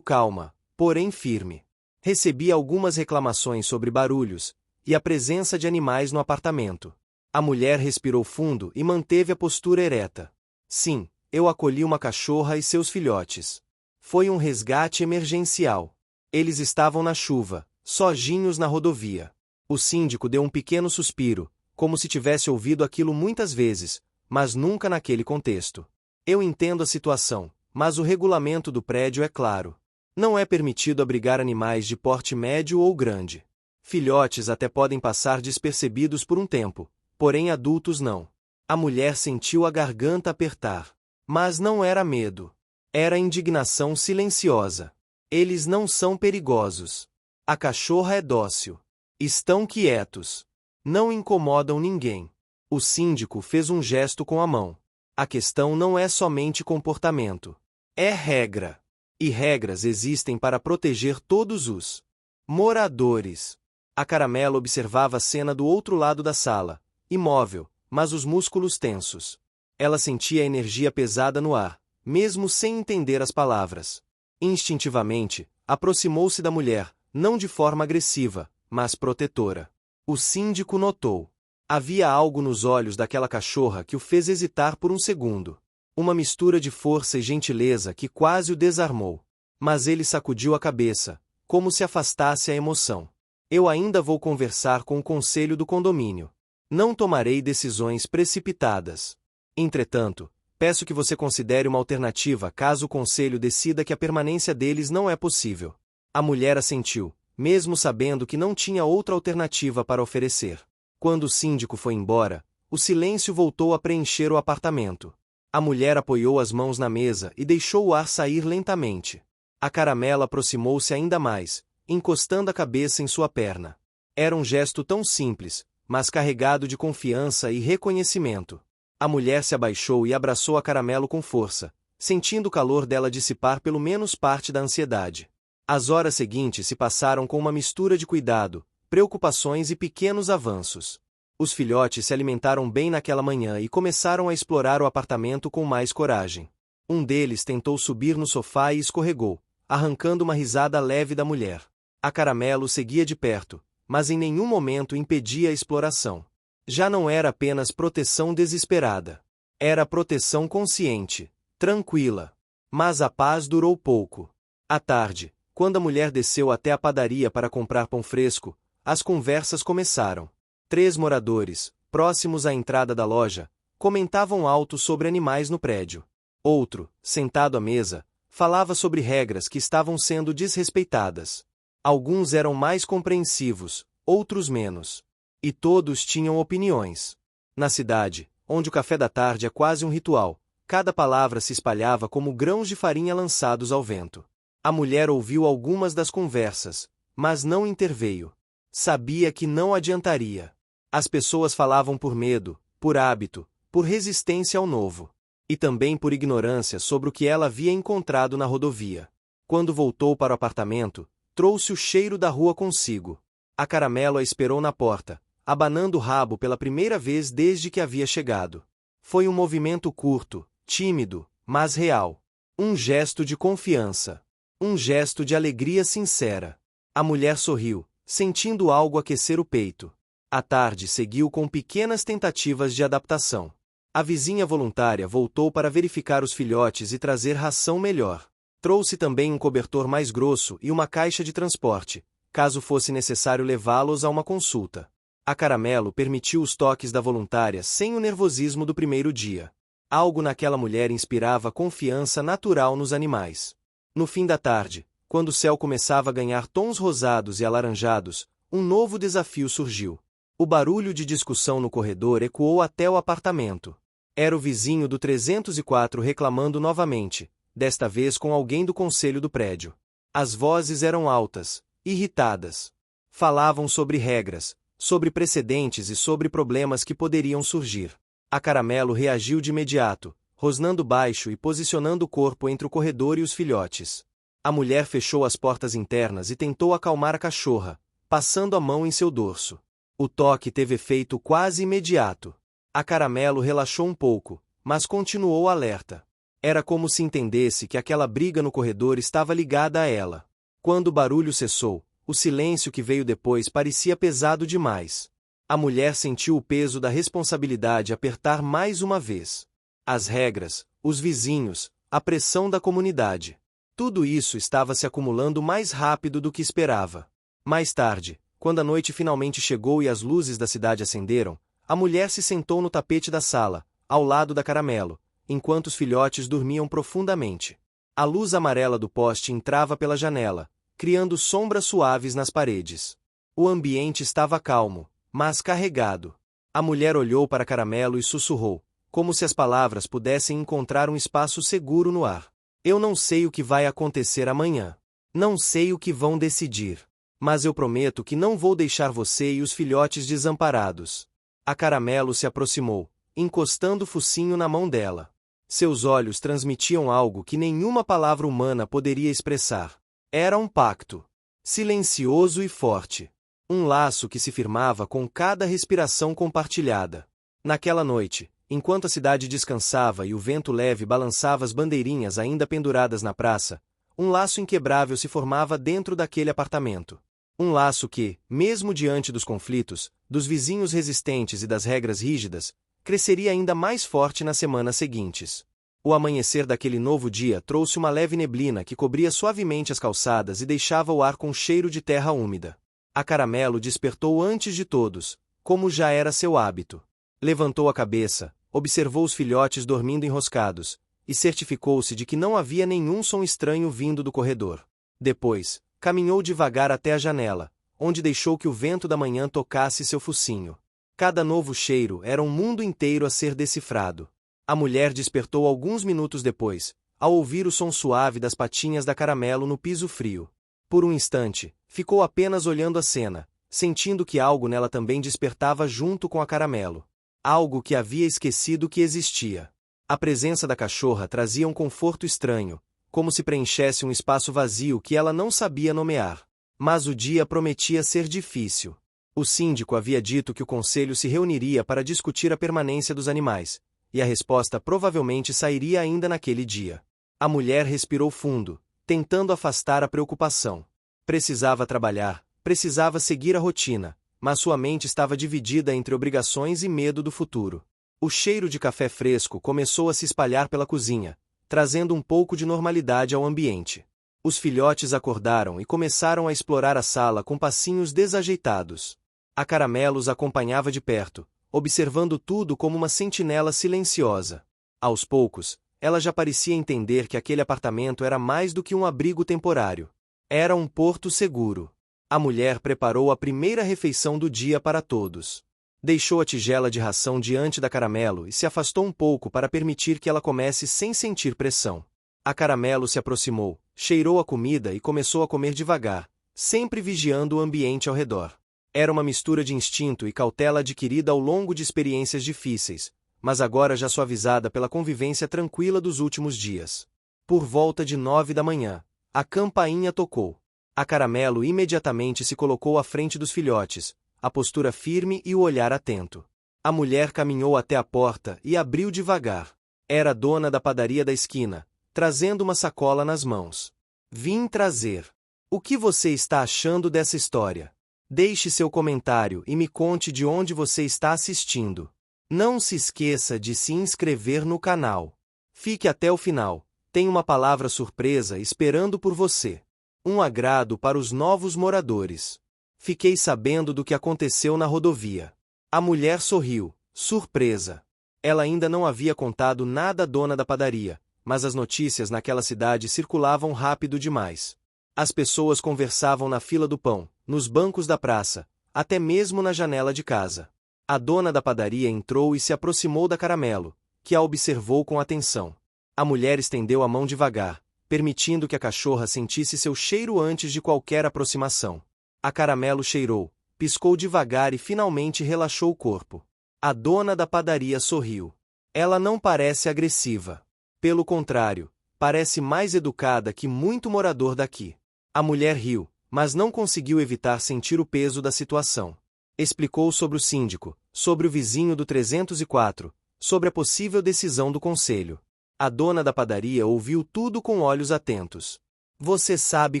calma, porém firme. Recebia algumas reclamações sobre barulhos e a presença de animais no apartamento. A mulher respirou fundo e manteve a postura ereta. Sim, eu acolhi uma cachorra e seus filhotes. Foi um resgate emergencial. Eles estavam na chuva, sozinhos na rodovia. O síndico deu um pequeno suspiro, como se tivesse ouvido aquilo muitas vezes, mas nunca naquele contexto. Eu entendo a situação, mas o regulamento do prédio é claro. Não é permitido abrigar animais de porte médio ou grande. Filhotes até podem passar despercebidos por um tempo, porém adultos não. A mulher sentiu a garganta apertar. Mas não era medo. Era indignação silenciosa. Eles não são perigosos. A cachorra é dócil. Estão quietos. Não incomodam ninguém. O síndico fez um gesto com a mão. A questão não é somente comportamento. É regra. E regras existem para proteger todos os moradores. A Caramelo observava a cena do outro lado da sala, imóvel, mas os músculos tensos. Ela sentia a energia pesada no ar, mesmo sem entender as palavras. Instintivamente, aproximou-se da mulher, não de forma agressiva, mas protetora. O síndico notou. Havia algo nos olhos daquela cachorra que o fez hesitar por um segundo. Uma mistura de força e gentileza que quase o desarmou. Mas ele sacudiu a cabeça, como se afastasse a emoção. Eu ainda vou conversar com o conselho do condomínio. Não tomarei decisões precipitadas. Entretanto, peço que você considere uma alternativa caso o conselho decida que a permanência deles não é possível. A mulher assentiu, mesmo sabendo que não tinha outra alternativa para oferecer. Quando o síndico foi embora, o silêncio voltou a preencher o apartamento. A mulher apoiou as mãos na mesa e deixou o ar sair lentamente. A Caramelo aproximou-se ainda mais, encostando a cabeça em sua perna. Era um gesto tão simples, mas carregado de confiança e reconhecimento. A mulher se abaixou e abraçou a Caramelo com força, sentindo o calor dela dissipar pelo menos parte da ansiedade. As horas seguintes se passaram com uma mistura de cuidado, preocupações e pequenos avanços. Os filhotes se alimentaram bem naquela manhã e começaram a explorar o apartamento com mais coragem. Um deles tentou subir no sofá e escorregou, arrancando uma risada leve da mulher. A Caramelo seguia de perto, mas em nenhum momento impedia a exploração. Já não era apenas proteção desesperada. Era proteção consciente, tranquila. Mas a paz durou pouco. À tarde, quando a mulher desceu até a padaria para comprar pão fresco, as conversas começaram. 3 moradores, próximos à entrada da loja, comentavam alto sobre animais no prédio. Outro, sentado à mesa, falava sobre regras que estavam sendo desrespeitadas. Alguns eram mais compreensivos, outros menos. E todos tinham opiniões. Na cidade, onde o café da tarde é quase um ritual, cada palavra se espalhava como grãos de farinha lançados ao vento. A mulher ouviu algumas das conversas, mas não interveio. Sabia que não adiantaria. As pessoas falavam por medo, por hábito, por resistência ao novo. E também por ignorância sobre o que ela havia encontrado na rodovia. Quando voltou para o apartamento, trouxe o cheiro da rua consigo. A Caramelo a esperou na porta, abanando o rabo pela primeira vez desde que havia chegado. Foi um movimento curto, tímido, mas real. Um gesto de confiança. Um gesto de alegria sincera. A mulher sorriu, sentindo algo aquecer o peito. A tarde seguiu com pequenas tentativas de adaptação. A vizinha voluntária voltou para verificar os filhotes e trazer ração melhor. Trouxe também um cobertor mais grosso e uma caixa de transporte, caso fosse necessário levá-los a uma consulta. A Caramelo permitiu os toques da voluntária sem o nervosismo do primeiro dia. Algo naquela mulher inspirava confiança natural nos animais. No fim da tarde, quando o céu começava a ganhar tons rosados e alaranjados, um novo desafio surgiu. O barulho de discussão no corredor ecoou até o apartamento. Era o vizinho do 304 reclamando novamente, desta vez com alguém do conselho do prédio. As vozes eram altas, irritadas. Falavam sobre regras, sobre precedentes e sobre problemas que poderiam surgir. A Caramelo reagiu de imediato, rosnando baixo e posicionando o corpo entre o corredor e os filhotes. A mulher fechou as portas internas e tentou acalmar a cachorra, passando a mão em seu dorso. O toque teve efeito quase imediato. A Caramelo relaxou um pouco, mas continuou alerta. Era como se entendesse que aquela briga no corredor estava ligada a ela. Quando o barulho cessou, o silêncio que veio depois parecia pesado demais. A mulher sentiu o peso da responsabilidade apertar mais uma vez. As regras, os vizinhos, a pressão da comunidade. Tudo isso estava se acumulando mais rápido do que esperava. Mais tarde, quando a noite finalmente chegou e as luzes da cidade acenderam, a mulher se sentou no tapete da sala, ao lado da Caramelo, enquanto os filhotes dormiam profundamente. A luz amarela do poste entrava pela janela, criando sombras suaves nas paredes. O ambiente estava calmo, mas carregado. A mulher olhou para Caramelo e sussurrou, como se as palavras pudessem encontrar um espaço seguro no ar. Eu não sei o que vai acontecer amanhã. Não sei o que vão decidir. Mas eu prometo que não vou deixar você e os filhotes desamparados. A Caramelo se aproximou, encostando o focinho na mão dela. Seus olhos transmitiam algo que nenhuma palavra humana poderia expressar. Era um pacto. Silencioso e forte. Um laço que se firmava com cada respiração compartilhada. Naquela noite, enquanto a cidade descansava e o vento leve balançava as bandeirinhas ainda penduradas na praça, um laço inquebrável se formava dentro daquele apartamento. Um laço que, mesmo diante dos conflitos, dos vizinhos resistentes e das regras rígidas, cresceria ainda mais forte nas semanas seguintes. O amanhecer daquele novo dia trouxe uma leve neblina que cobria suavemente as calçadas e deixava o ar com cheiro de terra úmida. A Caramelo despertou antes de todos, como já era seu hábito. Levantou a cabeça, observou os filhotes dormindo enroscados, e certificou-se de que não havia nenhum som estranho vindo do corredor. Depois, caminhou devagar até a janela, onde deixou que o vento da manhã tocasse seu focinho. Cada novo cheiro era um mundo inteiro a ser decifrado. A mulher despertou alguns minutos depois, ao ouvir o som suave das patinhas da Caramelo no piso frio. Por um instante, ficou apenas olhando a cena, sentindo que algo nela também despertava junto com a Caramelo. Algo que havia esquecido que existia. A presença da cachorra trazia um conforto estranho, como se preenchesse um espaço vazio que ela não sabia nomear. Mas o dia prometia ser difícil. O síndico havia dito que o conselho se reuniria para discutir a permanência dos animais, e a resposta provavelmente sairia ainda naquele dia. A mulher respirou fundo, tentando afastar a preocupação. Precisava trabalhar, precisava seguir a rotina, mas sua mente estava dividida entre obrigações e medo do futuro. O cheiro de café fresco começou a se espalhar pela cozinha, trazendo um pouco de normalidade ao ambiente. Os filhotes acordaram e começaram a explorar a sala com passinhos desajeitados. A Caramelo os acompanhava de perto, observando tudo como uma sentinela silenciosa. Aos poucos, ela já parecia entender que aquele apartamento era mais do que um abrigo temporário. Era um porto seguro. A mulher preparou a primeira refeição do dia para todos. Deixou a tigela de ração diante da Caramelo e se afastou um pouco para permitir que ela comesse sem sentir pressão. A Caramelo se aproximou, cheirou a comida e começou a comer devagar, sempre vigiando o ambiente ao redor. Era uma mistura de instinto e cautela adquirida ao longo de experiências difíceis, mas agora já suavizada pela convivência tranquila dos últimos dias. Por volta de 9 da manhã, a campainha tocou. A Caramelo imediatamente se colocou à frente dos filhotes, a postura firme e o olhar atento. A mulher caminhou até a porta e abriu devagar. Era a dona da padaria da esquina, trazendo uma sacola nas mãos. Vim trazer. O que você está achando dessa história? Deixe seu comentário e me conte de onde você está assistindo. Não se esqueça de se inscrever no canal. Fique até o final, tem uma palavra surpresa esperando por você. Um agrado para os novos moradores. Fiquei sabendo do que aconteceu na rodovia. A mulher sorriu, surpresa. Ela ainda não havia contado nada à dona da padaria, mas as notícias naquela cidade circulavam rápido demais. As pessoas conversavam na fila do pão, nos bancos da praça, até mesmo na janela de casa. A dona da padaria entrou e se aproximou da Caramelo, que a observou com atenção. A mulher estendeu a mão devagar, permitindo que a cachorra sentisse seu cheiro antes de qualquer aproximação. A Caramelo cheirou, piscou devagar e finalmente relaxou o corpo. A dona da padaria sorriu. Ela não parece agressiva. Pelo contrário, parece mais educada que muito morador daqui. A mulher riu, mas não conseguiu evitar sentir o peso da situação. Explicou sobre o síndico, sobre o vizinho do 304, sobre a possível decisão do conselho. A dona da padaria ouviu tudo com olhos atentos. Você sabe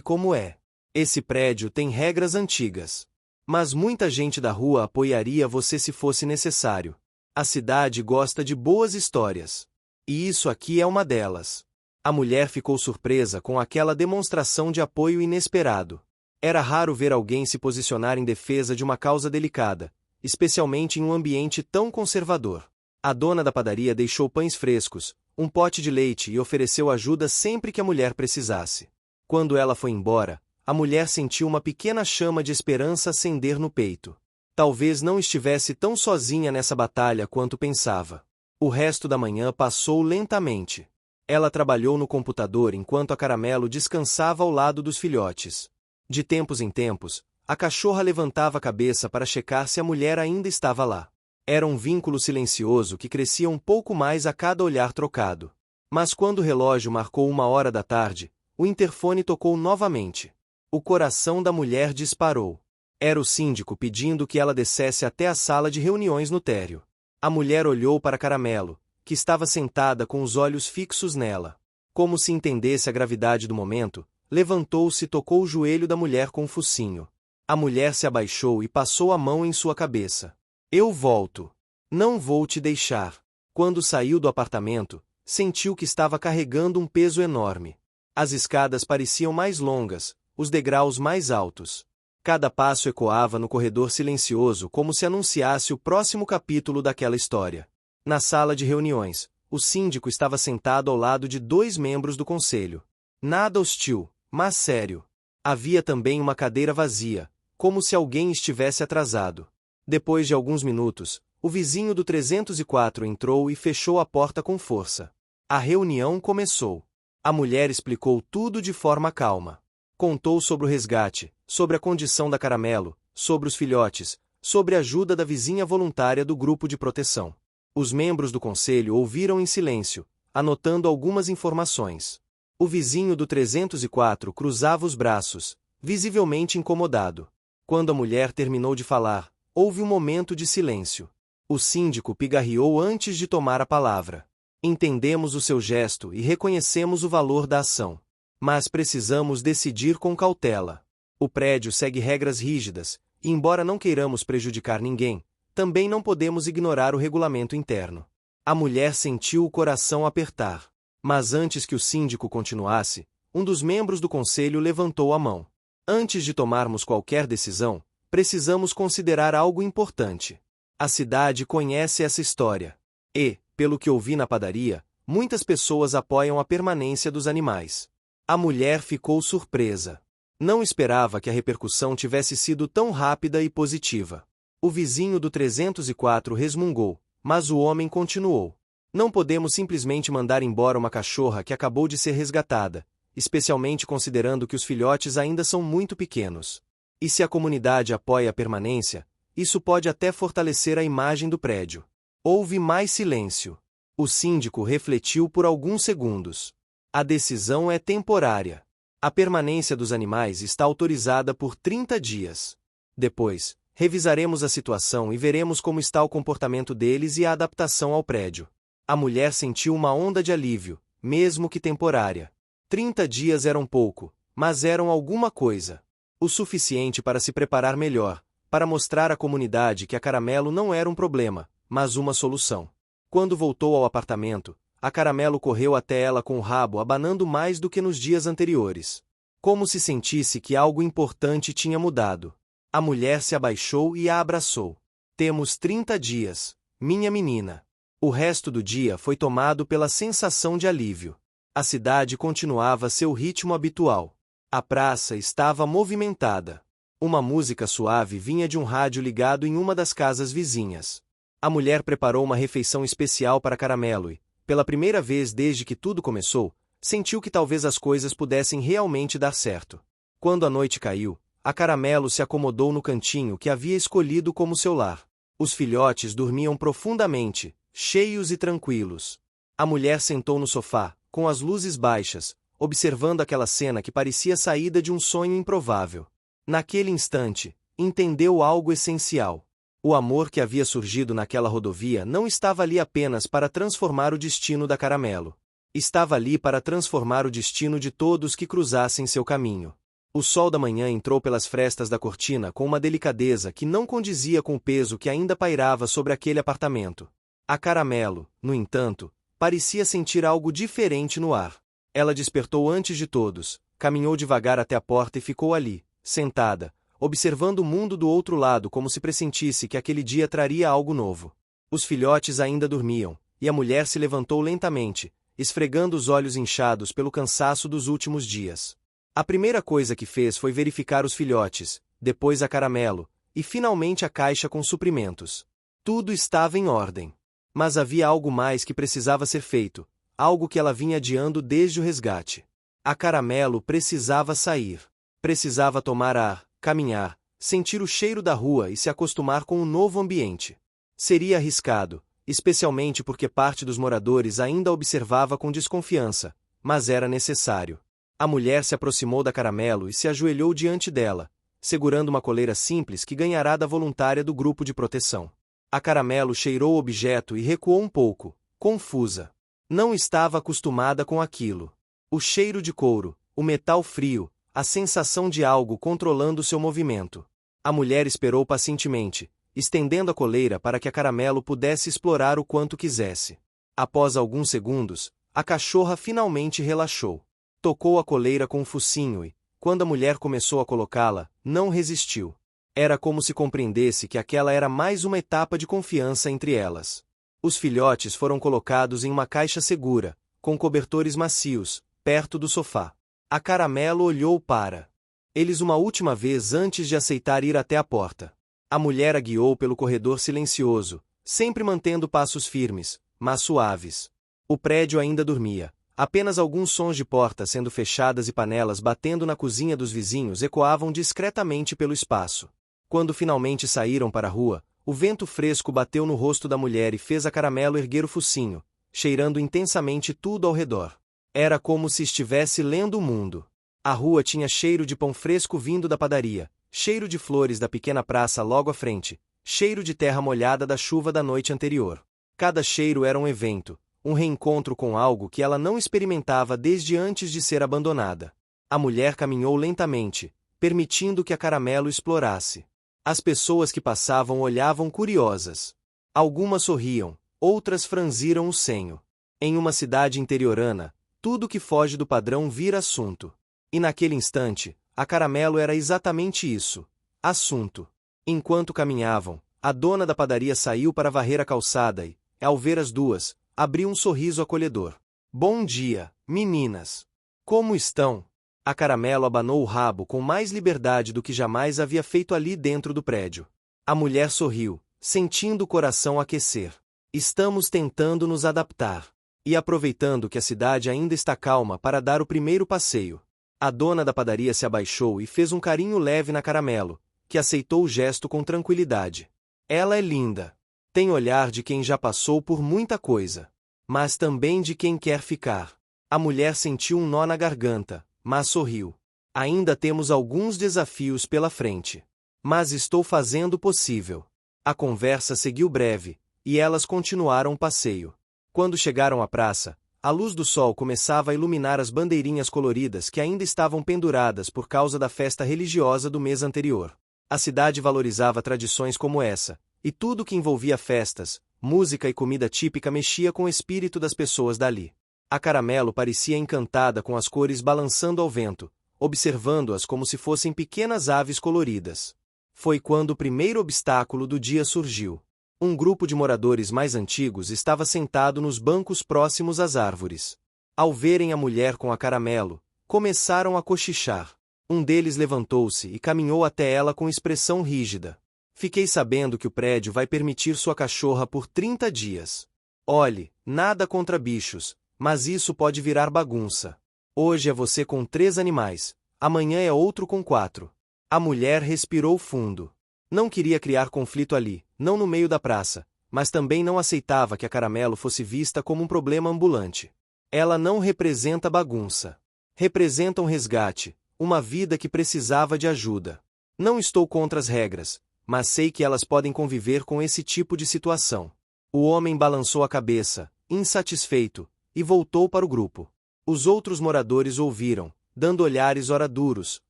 como é. Esse prédio tem regras antigas. Mas muita gente da rua apoiaria você se fosse necessário. A cidade gosta de boas histórias. E isso aqui é uma delas. A mulher ficou surpresa com aquela demonstração de apoio inesperado. Era raro ver alguém se posicionar em defesa de uma causa delicada, especialmente em um ambiente tão conservador. A dona da padaria deixou pães frescos, um pote de leite e ofereceu ajuda sempre que a mulher precisasse. Quando ela foi embora, a mulher sentiu uma pequena chama de esperança acender no peito. Talvez não estivesse tão sozinha nessa batalha quanto pensava. O resto da manhã passou lentamente. Ela trabalhou no computador enquanto a Caramelo descansava ao lado dos filhotes. De tempos em tempos, a cachorra levantava a cabeça para checar se a mulher ainda estava lá. Era um vínculo silencioso que crescia um pouco mais a cada olhar trocado. Mas quando o relógio marcou 1 hora da tarde, o interfone tocou novamente. O coração da mulher disparou. Era o síndico pedindo que ela descesse até a sala de reuniões no térreo. A mulher olhou para Caramelo, que estava sentada com os olhos fixos nela. Como se entendesse a gravidade do momento, levantou-se e tocou o joelho da mulher com um focinho. A mulher se abaixou e passou a mão em sua cabeça. Eu volto. Não vou te deixar. Quando saiu do apartamento, sentiu que estava carregando um peso enorme. As escadas pareciam mais longas, os degraus mais altos. Cada passo ecoava no corredor silencioso como se anunciasse o próximo capítulo daquela história. Na sala de reuniões, o síndico estava sentado ao lado de 2 membros do conselho. Nada hostil, mas sério. Havia também uma cadeira vazia, como se alguém estivesse atrasado. Depois de alguns minutos, o vizinho do 304 entrou e fechou a porta com força. A reunião começou. A mulher explicou tudo de forma calma. Contou sobre o resgate, sobre a condição da Caramelo, sobre os filhotes, sobre a ajuda da vizinha voluntária do grupo de proteção. Os membros do conselho ouviram em silêncio, anotando algumas informações. O vizinho do 304 cruzava os braços, visivelmente incomodado. Quando a mulher terminou de falar, houve um momento de silêncio. O síndico pigarreou antes de tomar a palavra. Entendemos o seu gesto e reconhecemos o valor da ação. Mas precisamos decidir com cautela. O prédio segue regras rígidas, e embora não queiramos prejudicar ninguém, também não podemos ignorar o regulamento interno. A mulher sentiu o coração apertar. Mas antes que o síndico continuasse, um dos membros do conselho levantou a mão. Antes de tomarmos qualquer decisão, precisamos considerar algo importante. A cidade conhece essa história. E, pelo que ouvi na padaria, muitas pessoas apoiam a permanência dos animais. A mulher ficou surpresa. Não esperava que a repercussão tivesse sido tão rápida e positiva. O vizinho do 304 resmungou, mas o homem continuou. Não podemos simplesmente mandar embora uma cachorra que acabou de ser resgatada, especialmente considerando que os filhotes ainda são muito pequenos. E se a comunidade apoia a permanência, isso pode até fortalecer a imagem do prédio. Houve mais silêncio. O síndico refletiu por alguns segundos. A decisão é temporária. A permanência dos animais está autorizada por 30 dias. Depois, revisaremos a situação e veremos como está o comportamento deles e a adaptação ao prédio. A mulher sentiu uma onda de alívio, mesmo que temporária. 30 dias eram pouco, mas eram alguma coisa. O suficiente para se preparar melhor, para mostrar à comunidade que a Caramelo não era um problema, mas uma solução. Quando voltou ao apartamento, a Caramelo correu até ela com o rabo abanando mais do que nos dias anteriores. Como se sentisse que algo importante tinha mudado. A mulher se abaixou e a abraçou. Temos 30 dias, minha menina. O resto do dia foi tomado pela sensação de alívio. A cidade continuava seu ritmo habitual. A praça estava movimentada. Uma música suave vinha de um rádio ligado em uma das casas vizinhas. A mulher preparou uma refeição especial para Caramelo e, pela primeira vez desde que tudo começou, sentiu que talvez as coisas pudessem realmente dar certo. Quando a noite caiu, a Caramelo se acomodou no cantinho que havia escolhido como seu lar. Os filhotes dormiam profundamente, cheios e tranquilos. A mulher sentou no sofá, com as luzes baixas, observando aquela cena que parecia saída de um sonho improvável. Naquele instante, entendeu algo essencial. O amor que havia surgido naquela rodovia não estava ali apenas para transformar o destino da Caramelo. Estava ali para transformar o destino de todos que cruzassem seu caminho. O sol da manhã entrou pelas frestas da cortina com uma delicadeza que não condizia com o peso que ainda pairava sobre aquele apartamento. A Caramelo, no entanto, parecia sentir algo diferente no ar. Ela despertou antes de todos, caminhou devagar até a porta e ficou ali, sentada, observando o mundo do outro lado como se pressentisse que aquele dia traria algo novo. Os filhotes ainda dormiam, e a mulher se levantou lentamente, esfregando os olhos inchados pelo cansaço dos últimos dias. A primeira coisa que fez foi verificar os filhotes, depois a Caramelo, e finalmente a caixa com suprimentos. Tudo estava em ordem. Mas havia algo mais que precisava ser feito, algo que ela vinha adiando desde o resgate. A Caramelo precisava sair. Precisava tomar ar, caminhar, sentir o cheiro da rua e se acostumar com o novo ambiente. Seria arriscado, especialmente porque parte dos moradores ainda a observava com desconfiança, mas era necessário. A mulher se aproximou da Caramelo e se ajoelhou diante dela, segurando uma coleira simples que ganhará da voluntária do grupo de proteção. A Caramelo cheirou o objeto e recuou um pouco, confusa. Não estava acostumada com aquilo. O cheiro de couro, o metal frio, a sensação de algo controlando seu movimento. A mulher esperou pacientemente, estendendo a coleira para que a Caramelo pudesse explorar o quanto quisesse. Após alguns segundos, a cachorra finalmente relaxou. Tocou a coleira com o focinho e, quando a mulher começou a colocá-la, não resistiu. Era como se compreendesse que aquela era mais uma etapa de confiança entre elas. Os filhotes foram colocados em uma caixa segura, com cobertores macios, perto do sofá. A Caramelo olhou para eles uma última vez antes de aceitar ir até a porta. A mulher a guiou pelo corredor silencioso, sempre mantendo passos firmes, mas suaves. O prédio ainda dormia. Apenas alguns sons de portas sendo fechadas e panelas batendo na cozinha dos vizinhos ecoavam discretamente pelo espaço. Quando finalmente saíram para a rua, o vento fresco bateu no rosto da mulher e fez a Caramelo erguer o focinho, cheirando intensamente tudo ao redor. Era como se estivesse lendo o mundo. A rua tinha cheiro de pão fresco vindo da padaria, cheiro de flores da pequena praça logo à frente, cheiro de terra molhada da chuva da noite anterior. Cada cheiro era um evento, um reencontro com algo que ela não experimentava desde antes de ser abandonada. A mulher caminhou lentamente, permitindo que a Caramelo explorasse. As pessoas que passavam olhavam curiosas. Algumas sorriam, outras franziram o senho. Em uma cidade interiorana, tudo que foge do padrão vira assunto. E naquele instante, a Caramelo era exatamente isso, assunto. Enquanto caminhavam, a dona da padaria saiu para varrer a calçada e, ao ver as duas, abriu um sorriso acolhedor. Bom dia, meninas. Como estão? A Caramelo abanou o rabo com mais liberdade do que jamais havia feito ali dentro do prédio. A mulher sorriu, sentindo o coração aquecer. Estamos tentando nos adaptar. E aproveitando que a cidade ainda está calma para dar o primeiro passeio. A dona da padaria se abaixou e fez um carinho leve na Caramelo, que aceitou o gesto com tranquilidade. Ela é linda. Tem olhar de quem já passou por muita coisa. Mas também de quem quer ficar. A mulher sentiu um nó na garganta, mas sorriu. Ainda temos alguns desafios pela frente. Mas estou fazendo o possível. A conversa seguiu breve, e elas continuaram o passeio. Quando chegaram à praça, a luz do sol começava a iluminar as bandeirinhas coloridas que ainda estavam penduradas por causa da festa religiosa do mês anterior. A cidade valorizava tradições como essa, e tudo que envolvia festas, música e comida típica mexia com o espírito das pessoas dali. A Caramelo parecia encantada com as cores balançando ao vento, observando-as como se fossem pequenas aves coloridas. Foi quando o primeiro obstáculo do dia surgiu. Um grupo de moradores mais antigos estava sentado nos bancos próximos às árvores. Ao verem a mulher com a Caramelo, começaram a cochichar. Um deles levantou-se e caminhou até ela com expressão rígida. Fiquei sabendo que o prédio vai permitir sua cachorra por 30 dias. Olhe, nada contra bichos, mas isso pode virar bagunça. Hoje é você com 3 animais, amanhã é outro com 4. A mulher respirou fundo. Não queria criar conflito ali, não no meio da praça, mas também não aceitava que a Caramelo fosse vista como um problema ambulante. Ela não representa bagunça. Representa um resgate, uma vida que precisava de ajuda. Não estou contra as regras, mas sei que elas podem conviver com esse tipo de situação. O homem balançou a cabeça, insatisfeito, e voltou para o grupo. Os outros moradores ouviram, dando olhares ora duros,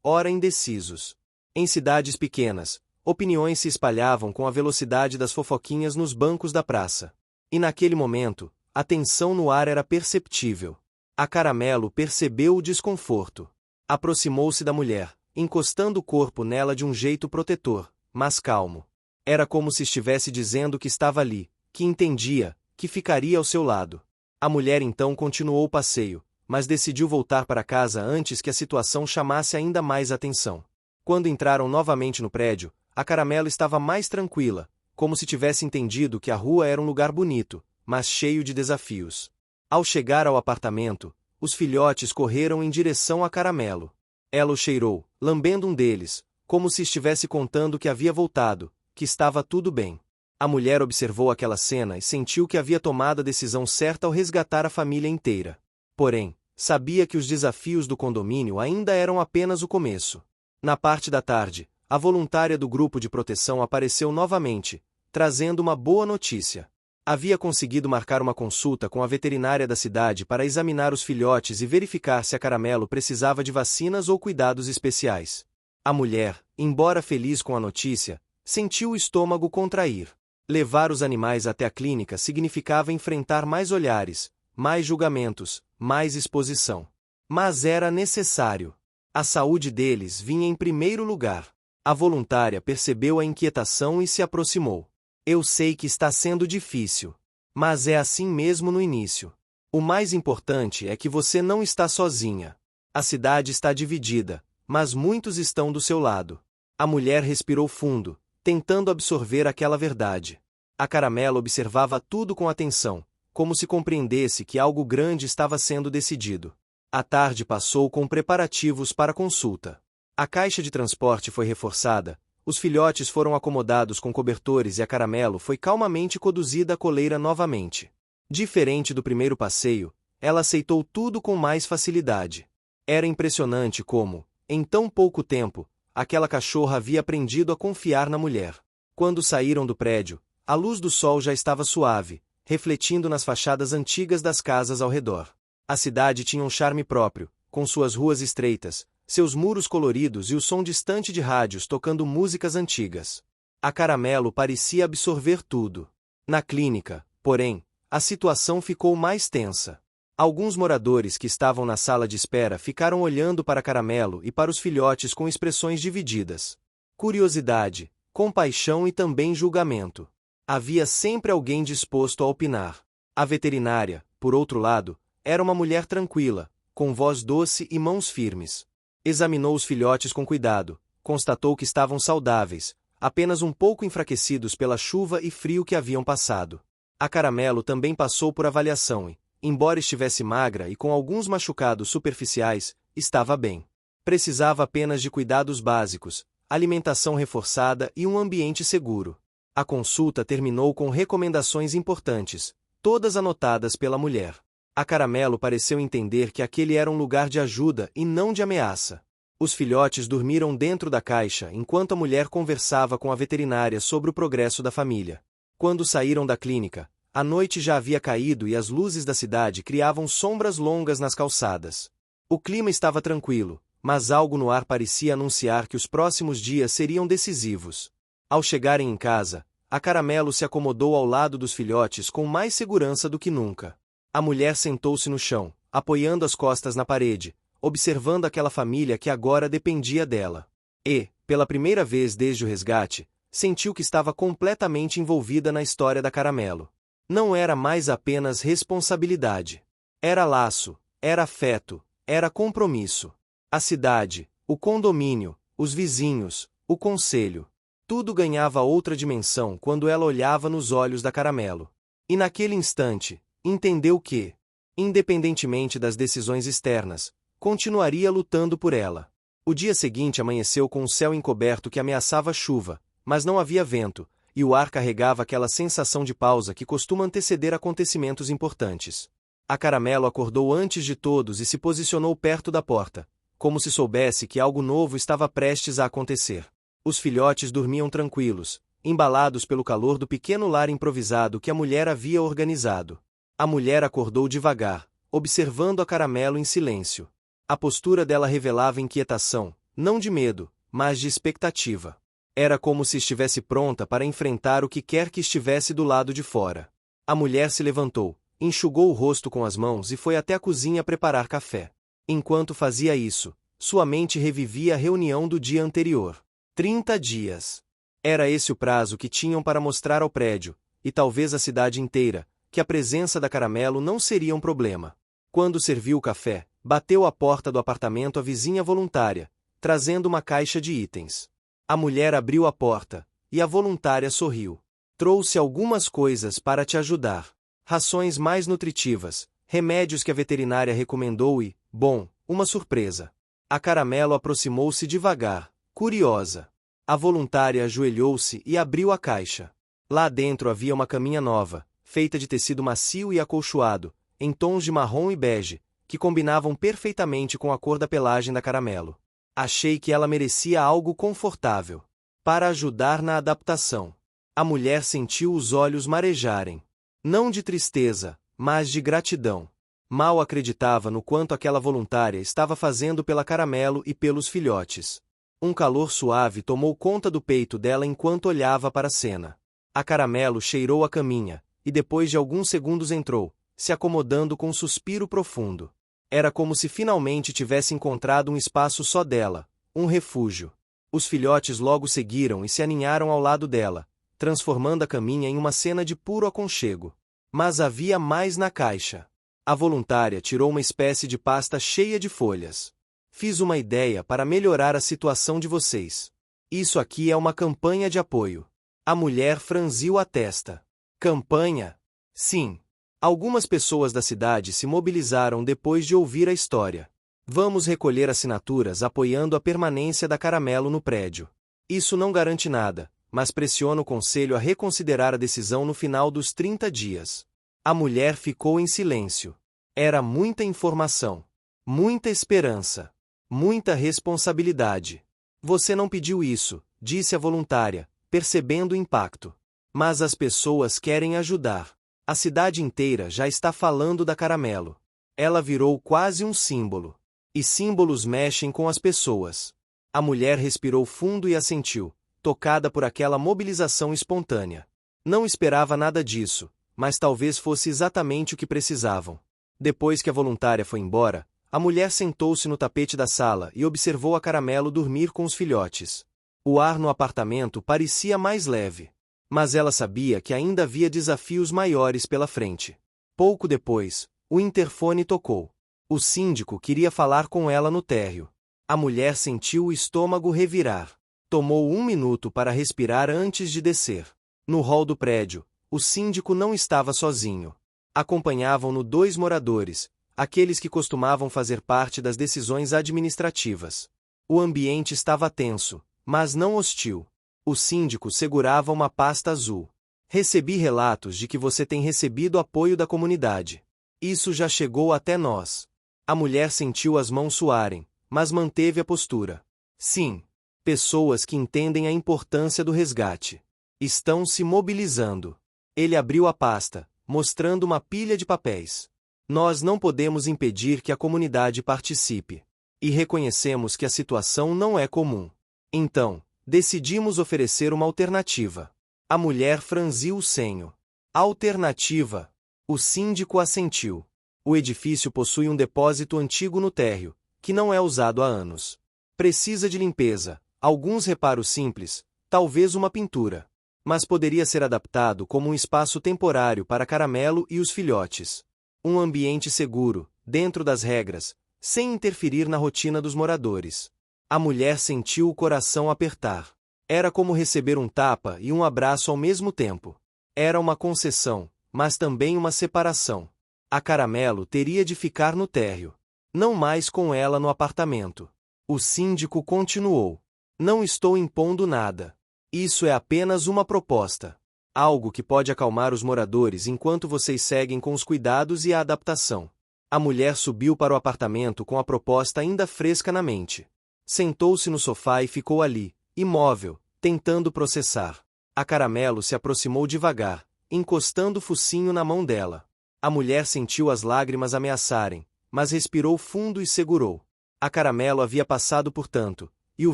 ora indecisos. Em cidades pequenas, opiniões se espalhavam com a velocidade das fofoquinhas nos bancos da praça. E naquele momento, a tensão no ar era perceptível. A Caramelo percebeu o desconforto. Aproximou-se da mulher, encostando o corpo nela de um jeito protetor, mas calmo. Era como se estivesse dizendo que estava ali, que entendia, que ficaria ao seu lado. A mulher então continuou o passeio, mas decidiu voltar para casa antes que a situação chamasse ainda mais atenção. Quando entraram novamente no prédio, a Caramelo estava mais tranquila, como se tivesse entendido que a rua era um lugar bonito, mas cheio de desafios. Ao chegar ao apartamento, os filhotes correram em direção a Caramelo. Ela o cheirou, lambendo um deles, como se estivesse contando que havia voltado, que estava tudo bem. A mulher observou aquela cena e sentiu que havia tomado a decisão certa ao resgatar a família inteira. Porém, sabia que os desafios do condomínio ainda eram apenas o começo. Na parte da tarde, a voluntária do grupo de proteção apareceu novamente, trazendo uma boa notícia. Havia conseguido marcar uma consulta com a veterinária da cidade para examinar os filhotes e verificar se a Caramelo precisava de vacinas ou cuidados especiais. A mulher, embora feliz com a notícia, sentiu o estômago contrair. Levar os animais até a clínica significava enfrentar mais olhares, mais julgamentos, mais exposição. Mas era necessário. A saúde deles vinha em primeiro lugar. A voluntária percebeu a inquietação e se aproximou. Eu sei que está sendo difícil. Mas é assim mesmo no início. O mais importante é que você não está sozinha. A cidade está dividida, mas muitos estão do seu lado. A mulher respirou fundo, tentando absorver aquela verdade. A Caramelo observava tudo com atenção, como se compreendesse que algo grande estava sendo decidido. A tarde passou com preparativos para a consulta. A caixa de transporte foi reforçada, os filhotes foram acomodados com cobertores e a Caramelo foi calmamente conduzida à coleira novamente. Diferente do primeiro passeio, ela aceitou tudo com mais facilidade. Era impressionante como, em tão pouco tempo, aquela cachorra havia aprendido a confiar na mulher. Quando saíram do prédio, a luz do sol já estava suave, refletindo nas fachadas antigas das casas ao redor. A cidade tinha um charme próprio, com suas ruas estreitas, seus muros coloridos e o som distante de rádios tocando músicas antigas. A Caramelo parecia absorver tudo. Na clínica, porém, a situação ficou mais tensa. Alguns moradores que estavam na sala de espera ficaram olhando para a Caramelo e para os filhotes com expressões divididas. Curiosidade, compaixão e também julgamento. Havia sempre alguém disposto a opinar. A veterinária, por outro lado, era uma mulher tranquila, com voz doce e mãos firmes. Examinou os filhotes com cuidado, constatou que estavam saudáveis, apenas um pouco enfraquecidos pela chuva e frio que haviam passado. A Caramelo também passou por avaliação e, embora estivesse magra e com alguns machucados superficiais, estava bem. Precisava apenas de cuidados básicos, alimentação reforçada e um ambiente seguro. A consulta terminou com recomendações importantes, todas anotadas pela mulher. A Caramelo pareceu entender que aquele era um lugar de ajuda e não de ameaça. Os filhotes dormiram dentro da caixa enquanto a mulher conversava com a veterinária sobre o progresso da família. Quando saíram da clínica, a noite já havia caído e as luzes da cidade criavam sombras longas nas calçadas. O clima estava tranquilo, mas algo no ar parecia anunciar que os próximos dias seriam decisivos. Ao chegarem em casa, a Caramelo se acomodou ao lado dos filhotes com mais segurança do que nunca. A mulher sentou-se no chão, apoiando as costas na parede, observando aquela família que agora dependia dela. E, pela primeira vez desde o resgate, sentiu que estava completamente envolvida na história da Caramelo. Não era mais apenas responsabilidade. Era laço, era afeto, era compromisso. A cidade, o condomínio, os vizinhos, o conselho. Tudo ganhava outra dimensão quando ela olhava nos olhos da Caramelo. E naquele instante, entendeu que, independentemente das decisões externas, continuaria lutando por ela. O dia seguinte amanheceu com um céu encoberto que ameaçava chuva, mas não havia vento, e o ar carregava aquela sensação de pausa que costuma anteceder acontecimentos importantes. A Caramelo acordou antes de todos e se posicionou perto da porta, como se soubesse que algo novo estava prestes a acontecer. Os filhotes dormiam tranquilos, embalados pelo calor do pequeno lar improvisado que a mulher havia organizado. A mulher acordou devagar, observando a Caramelo em silêncio. A postura dela revelava inquietação, não de medo, mas de expectativa. Era como se estivesse pronta para enfrentar o que quer que estivesse do lado de fora. A mulher se levantou, enxugou o rosto com as mãos e foi até a cozinha preparar café. Enquanto fazia isso, sua mente revivia a reunião do dia anterior. 30 dias. Era esse o prazo que tinham para mostrar ao prédio, e talvez à cidade inteira, que a presença da Caramelo não seria um problema. Quando serviu o café, bateu à porta do apartamento a vizinha voluntária, trazendo uma caixa de itens. A mulher abriu a porta, e a voluntária sorriu. Trouxe algumas coisas para te ajudar. Rações mais nutritivas, remédios que a veterinária recomendou e, bom, uma surpresa. A Caramelo aproximou-se devagar, curiosa. A voluntária ajoelhou-se e abriu a caixa. Lá dentro havia uma caminha nova, feita de tecido macio e acolchoado, em tons de marrom e bege, que combinavam perfeitamente com a cor da pelagem da Caramelo. Achei que ela merecia algo confortável. Para ajudar na adaptação. A mulher sentiu os olhos marejarem. Não de tristeza, mas de gratidão. Mal acreditava no quanto aquela voluntária estava fazendo pela Caramelo e pelos filhotes. Um calor suave tomou conta do peito dela enquanto olhava para a cena. A Caramelo cheirou a caminha, e depois de alguns segundos entrou, se acomodando com um suspiro profundo. Era como se finalmente tivesse encontrado um espaço só dela, um refúgio. Os filhotes logo seguiram e se aninharam ao lado dela, transformando a caminha em uma cena de puro aconchego. Mas havia mais na caixa. A voluntária tirou uma espécie de pasta cheia de folhas. Fiz uma ideia para melhorar a situação de vocês. Isso aqui é uma campanha de apoio. A mulher franziu a testa. Campanha? Sim. Algumas pessoas da cidade se mobilizaram depois de ouvir a história. Vamos recolher assinaturas apoiando a permanência da Caramelo no prédio. Isso não garante nada, mas pressiona o conselho a reconsiderar a decisão no final dos 30 dias. A mulher ficou em silêncio. Era muita informação. Muita esperança. Muita responsabilidade. Você não pediu isso, disse a voluntária, percebendo o impacto. Mas as pessoas querem ajudar. A cidade inteira já está falando da Caramelo. Ela virou quase um símbolo. E símbolos mexem com as pessoas. A mulher respirou fundo e assentiu, tocada por aquela mobilização espontânea. Não esperava nada disso, mas talvez fosse exatamente o que precisavam. Depois que a voluntária foi embora, a mulher sentou-se no tapete da sala e observou a Caramelo dormir com os filhotes. O ar no apartamento parecia mais leve. Mas ela sabia que ainda havia desafios maiores pela frente. Pouco depois, o interfone tocou. O síndico queria falar com ela no térreo. A mulher sentiu o estômago revirar. Tomou 1 minuto para respirar antes de descer. No hall do prédio, o síndico não estava sozinho. Acompanhavam-no 2 moradores, aqueles que costumavam fazer parte das decisões administrativas. O ambiente estava tenso, mas não hostil. O síndico segurava uma pasta azul. Recebi relatos de que você tem recebido apoio da comunidade. Isso já chegou até nós. A mulher sentiu as mãos suarem, mas manteve a postura. Sim. Pessoas que entendem a importância do resgate. Estão se mobilizando. Ele abriu a pasta, mostrando uma pilha de papéis. Nós não podemos impedir que a comunidade participe. E reconhecemos que a situação não é comum. Então, decidimos oferecer uma alternativa. A mulher franziu o senho. Alternativa. O síndico assentiu. O edifício possui um depósito antigo no térreo, que não é usado há anos. Precisa de limpeza, alguns reparos simples, talvez uma pintura. Mas poderia ser adaptado como um espaço temporário para Caramelo e os filhotes. Um ambiente seguro, dentro das regras, sem interferir na rotina dos moradores. A mulher sentiu o coração apertar. Era como receber um tapa e um abraço ao mesmo tempo. Era uma concessão, mas também uma separação. A Caramelo teria de ficar no térreo. Não mais com ela no apartamento. O síndico continuou. Não estou impondo nada. Isso é apenas uma proposta. Algo que pode acalmar os moradores enquanto vocês seguem com os cuidados e a adaptação. A mulher subiu para o apartamento com a proposta ainda fresca na mente. Sentou-se no sofá e ficou ali, imóvel, tentando processar. A Caramelo se aproximou devagar, encostando o focinho na mão dela. A mulher sentiu as lágrimas ameaçarem, mas respirou fundo e segurou. A Caramelo havia passado por tanto, e o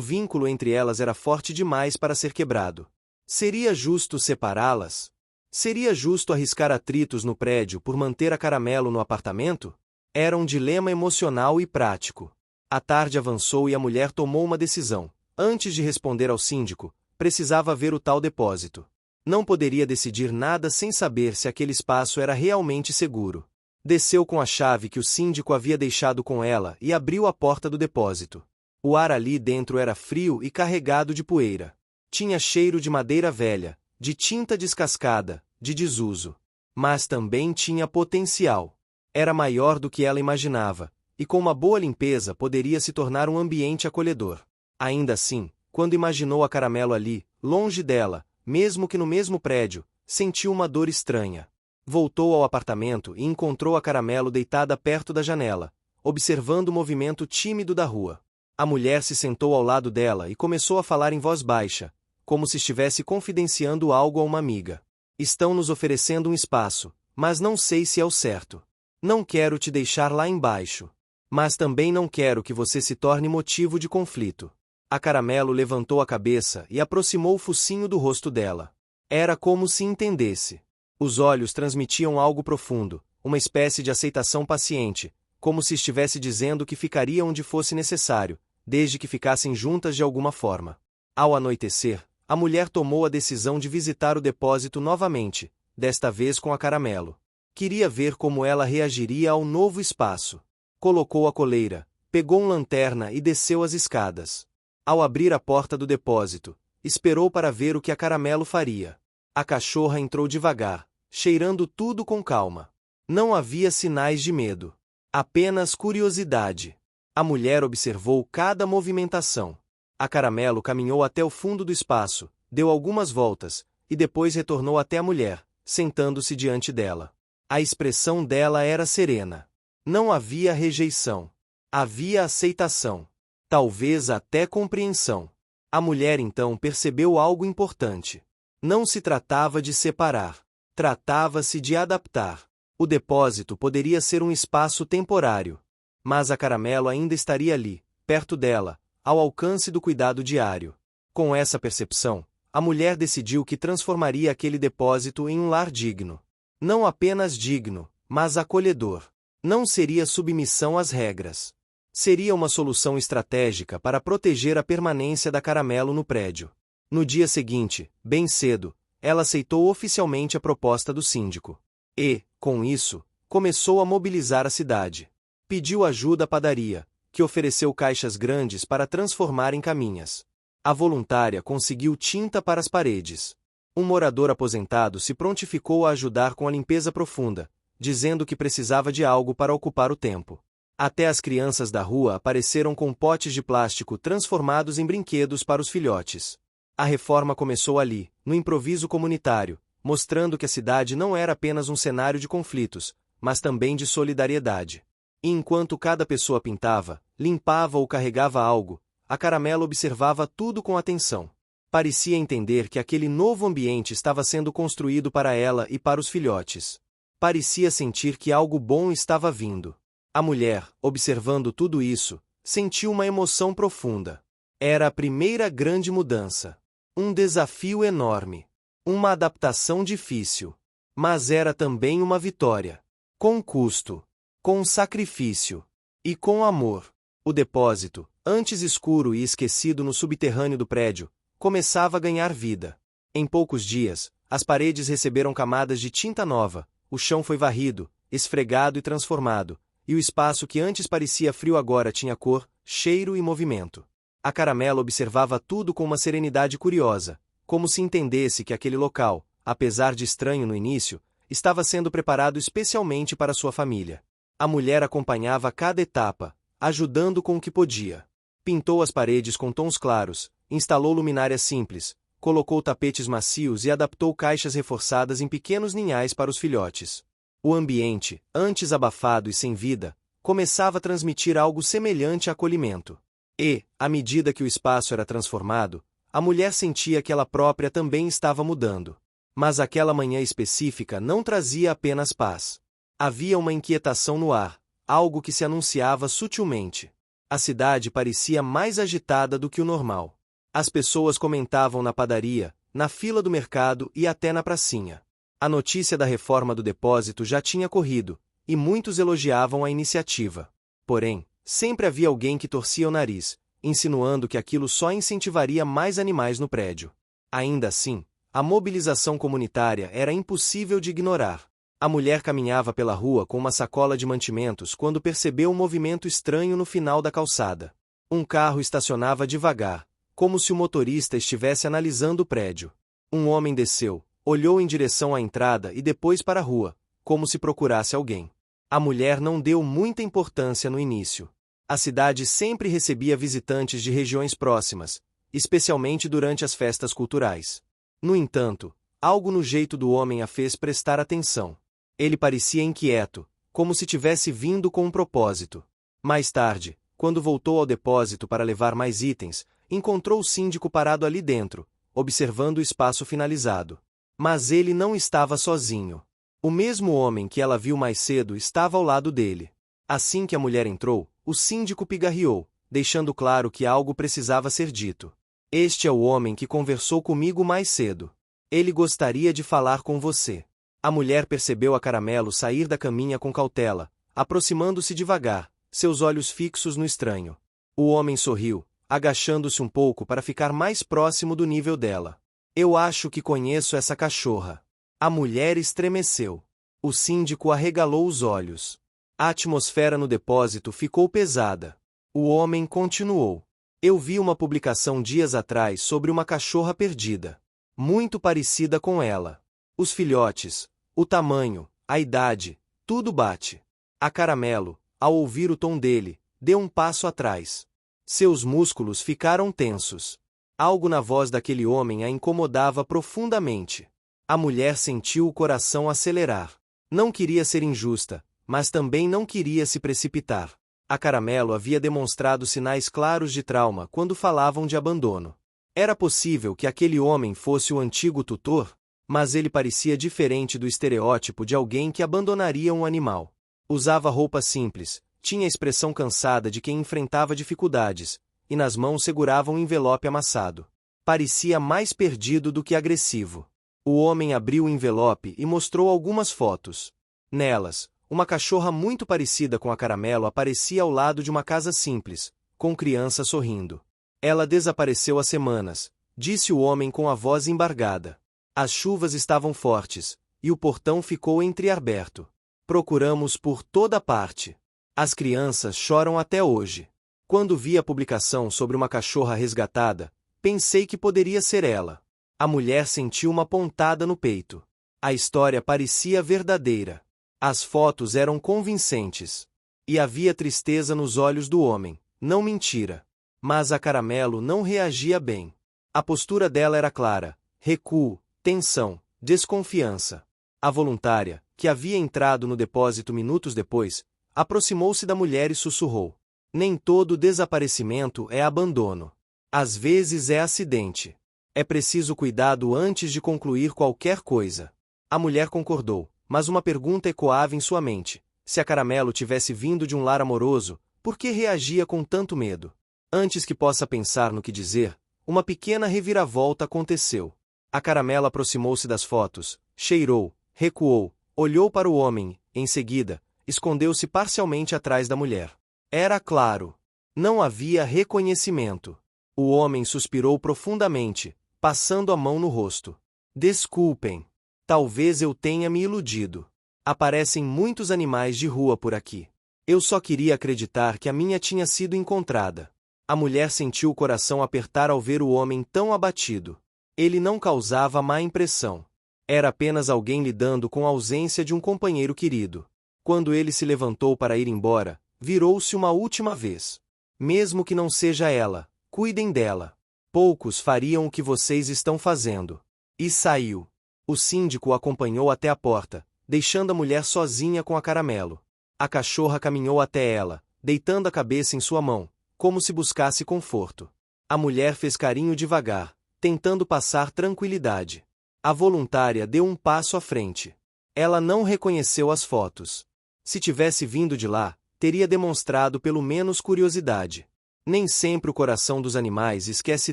vínculo entre elas era forte demais para ser quebrado. Seria justo separá-las? Seria justo arriscar atritos no prédio por manter a Caramelo no apartamento? Era um dilema emocional e prático. A tarde avançou e a mulher tomou uma decisão. Antes de responder ao síndico, precisava ver o tal depósito. Não poderia decidir nada sem saber se aquele espaço era realmente seguro. Desceu com a chave que o síndico havia deixado com ela e abriu a porta do depósito. O ar ali dentro era frio e carregado de poeira. Tinha cheiro de madeira velha, de tinta descascada, de desuso. Mas também tinha potencial. Era maior do que ela imaginava, e com uma boa limpeza poderia se tornar um ambiente acolhedor. Ainda assim, quando imaginou a Caramelo ali, longe dela, mesmo que no mesmo prédio, sentiu uma dor estranha. Voltou ao apartamento e encontrou a Caramelo deitada perto da janela, observando o movimento tímido da rua. A mulher se sentou ao lado dela e começou a falar em voz baixa, como se estivesse confidenciando algo a uma amiga. Estão nos oferecendo um espaço, mas não sei se é o certo. Não quero te deixar lá embaixo. Mas também não quero que você se torne motivo de conflito. A Caramelo levantou a cabeça e aproximou o focinho do rosto dela. Era como se entendesse. Os olhos transmitiam algo profundo, uma espécie de aceitação paciente, como se estivesse dizendo que ficaria onde fosse necessário, desde que ficassem juntas de alguma forma. Ao anoitecer, a mulher tomou a decisão de visitar o depósito novamente, desta vez com a Caramelo. Queria ver como ela reagiria ao novo espaço. Colocou a coleira, pegou uma lanterna e desceu as escadas. Ao abrir a porta do depósito, esperou para ver o que a Caramelo faria. A cachorra entrou devagar, cheirando tudo com calma. Não havia sinais de medo. Apenas curiosidade. A mulher observou cada movimentação. A Caramelo caminhou até o fundo do espaço, deu algumas voltas, e depois retornou até a mulher, sentando-se diante dela. A expressão dela era serena. Não havia rejeição. Havia aceitação. Talvez até compreensão. A mulher então percebeu algo importante. Não se tratava de separar. Tratava-se de adaptar. O depósito poderia ser um espaço temporário. Mas a Caramelo ainda estaria ali, perto dela, ao alcance do cuidado diário. Com essa percepção, a mulher decidiu que transformaria aquele depósito em um lar digno. Não apenas digno, mas acolhedor. Não seria submissão às regras. Seria uma solução estratégica para proteger a permanência da Caramelo no prédio. No dia seguinte, bem cedo, ela aceitou oficialmente a proposta do síndico. E, com isso, começou a mobilizar a cidade. Pediu ajuda à padaria, que ofereceu caixas grandes para transformar em caminhas. A voluntária conseguiu tinta para as paredes. Um morador aposentado se prontificou a ajudar com a limpeza profunda, dizendo que precisava de algo para ocupar o tempo. Até as crianças da rua apareceram com potes de plástico transformados em brinquedos para os filhotes. A reforma começou ali, no improviso comunitário, mostrando que a cidade não era apenas um cenário de conflitos, mas também de solidariedade. E enquanto cada pessoa pintava, limpava ou carregava algo, a Caramelo observava tudo com atenção. Parecia entender que aquele novo ambiente estava sendo construído para ela e para os filhotes. Parecia sentir que algo bom estava vindo. A mulher, observando tudo isso, sentiu uma emoção profunda. Era a primeira grande mudança. Um desafio enorme. Uma adaptação difícil. Mas era também uma vitória. Com custo. Com sacrifício. E com amor. O depósito, antes escuro e esquecido no subterrâneo do prédio, começava a ganhar vida. Em poucos dias, as paredes receberam camadas de tinta nova, o chão foi varrido, esfregado e transformado, e o espaço que antes parecia frio agora tinha cor, cheiro e movimento. A Caramelo observava tudo com uma serenidade curiosa, como se entendesse que aquele local, apesar de estranho no início, estava sendo preparado especialmente para sua família. A mulher acompanhava cada etapa, ajudando com o que podia. Pintou as paredes com tons claros, instalou luminárias simples, colocou tapetes macios e adaptou caixas reforçadas em pequenos ninhais para os filhotes. O ambiente, antes abafado e sem vida, começava a transmitir algo semelhante a acolhimento. E, à medida que o espaço era transformado, a mulher sentia que ela própria também estava mudando. Mas aquela manhã específica não trazia apenas paz. Havia uma inquietação no ar, algo que se anunciava sutilmente. A cidade parecia mais agitada do que o normal. As pessoas comentavam na padaria, na fila do mercado e até na pracinha. A notícia da reforma do depósito já tinha corrido, e muitos elogiavam a iniciativa. Porém, sempre havia alguém que torcia o nariz, insinuando que aquilo só incentivaria mais animais no prédio. Ainda assim, a mobilização comunitária era impossível de ignorar. A mulher caminhava pela rua com uma sacola de mantimentos quando percebeu um movimento estranho no final da calçada. Um carro estacionava devagar, como se o motorista estivesse analisando o prédio. Um homem desceu, olhou em direção à entrada e depois para a rua, como se procurasse alguém. A mulher não deu muita importância no início. A cidade sempre recebia visitantes de regiões próximas, especialmente durante as festas culturais. No entanto, algo no jeito do homem a fez prestar atenção. Ele parecia inquieto, como se tivesse vindo com um propósito. Mais tarde, quando voltou ao depósito para levar mais itens, encontrou o síndico parado ali dentro, observando o espaço finalizado. Mas ele não estava sozinho. O mesmo homem que ela viu mais cedo estava ao lado dele. Assim que a mulher entrou, o síndico pigarreou, deixando claro que algo precisava ser dito. Este é o homem que conversou comigo mais cedo. Ele gostaria de falar com você. A mulher percebeu a Caramelo sair da caminha com cautela, aproximando-se devagar, seus olhos fixos no estranho. O homem sorriu, agachando-se um pouco para ficar mais próximo do nível dela. Eu acho que conheço essa cachorra. A mulher estremeceu. O síndico arregalou os olhos. A atmosfera no depósito ficou pesada. O homem continuou. Eu vi uma publicação dias atrás sobre uma cachorra perdida. Muito parecida com ela. Os filhotes, o tamanho, a idade, tudo bate. A Caramelo, ao ouvir o tom dele, deu um passo atrás. Seus músculos ficaram tensos. Algo na voz daquele homem a incomodava profundamente. A mulher sentiu o coração acelerar. Não queria ser injusta, mas também não queria se precipitar. A Caramelo havia demonstrado sinais claros de trauma quando falavam de abandono. Era possível que aquele homem fosse o antigo tutor, mas ele parecia diferente do estereótipo de alguém que abandonaria um animal. Usava roupa simples, tinha a expressão cansada de quem enfrentava dificuldades, e nas mãos segurava um envelope amassado. Parecia mais perdido do que agressivo. O homem abriu o envelope e mostrou algumas fotos. Nelas, uma cachorra muito parecida com a Caramelo aparecia ao lado de uma casa simples, com criança sorrindo. Ela desapareceu há semanas, disse o homem com a voz embargada. As chuvas estavam fortes, e o portão ficou entreaberto. Procuramos por toda parte. As crianças choram até hoje. Quando vi a publicação sobre uma cachorra resgatada, pensei que poderia ser ela. A mulher sentiu uma pontada no peito. A história parecia verdadeira. As fotos eram convincentes. E havia tristeza nos olhos do homem, não mentira. Mas a Caramelo não reagia bem. A postura dela era clara: recuo, tensão, desconfiança. A voluntária, que havia entrado no depósito minutos depois, aproximou-se da mulher e sussurrou: nem todo desaparecimento é abandono. Às vezes é acidente. É preciso cuidado antes de concluir qualquer coisa. A mulher concordou, mas uma pergunta ecoava em sua mente. Se a Caramelo tivesse vindo de um lar amoroso, por que reagia com tanto medo? Antes que possa pensar no que dizer, uma pequena reviravolta aconteceu. A Caramelo aproximou-se das fotos, cheirou, recuou, olhou para o homem, em seguida, escondeu-se parcialmente atrás da mulher. Era claro. Não havia reconhecimento. O homem suspirou profundamente, passando a mão no rosto. Desculpem. Talvez eu tenha me iludido. Aparecem muitos animais de rua por aqui. Eu só queria acreditar que a minha tinha sido encontrada. A mulher sentiu o coração apertar ao ver o homem tão abatido. Ele não causava má impressão. Era apenas alguém lidando com a ausência de um companheiro querido. Quando ele se levantou para ir embora, virou-se uma última vez. Mesmo que não seja ela, cuidem dela. Poucos fariam o que vocês estão fazendo. E saiu. O síndico o acompanhou até a porta, deixando a mulher sozinha com a Caramelo. A cachorra caminhou até ela, deitando a cabeça em sua mão, como se buscasse conforto. A mulher fez carinho devagar, tentando passar tranquilidade. A voluntária deu um passo à frente. Ela não reconheceu as fotos. Se tivesse vindo de lá, teria demonstrado pelo menos curiosidade. Nem sempre o coração dos animais esquece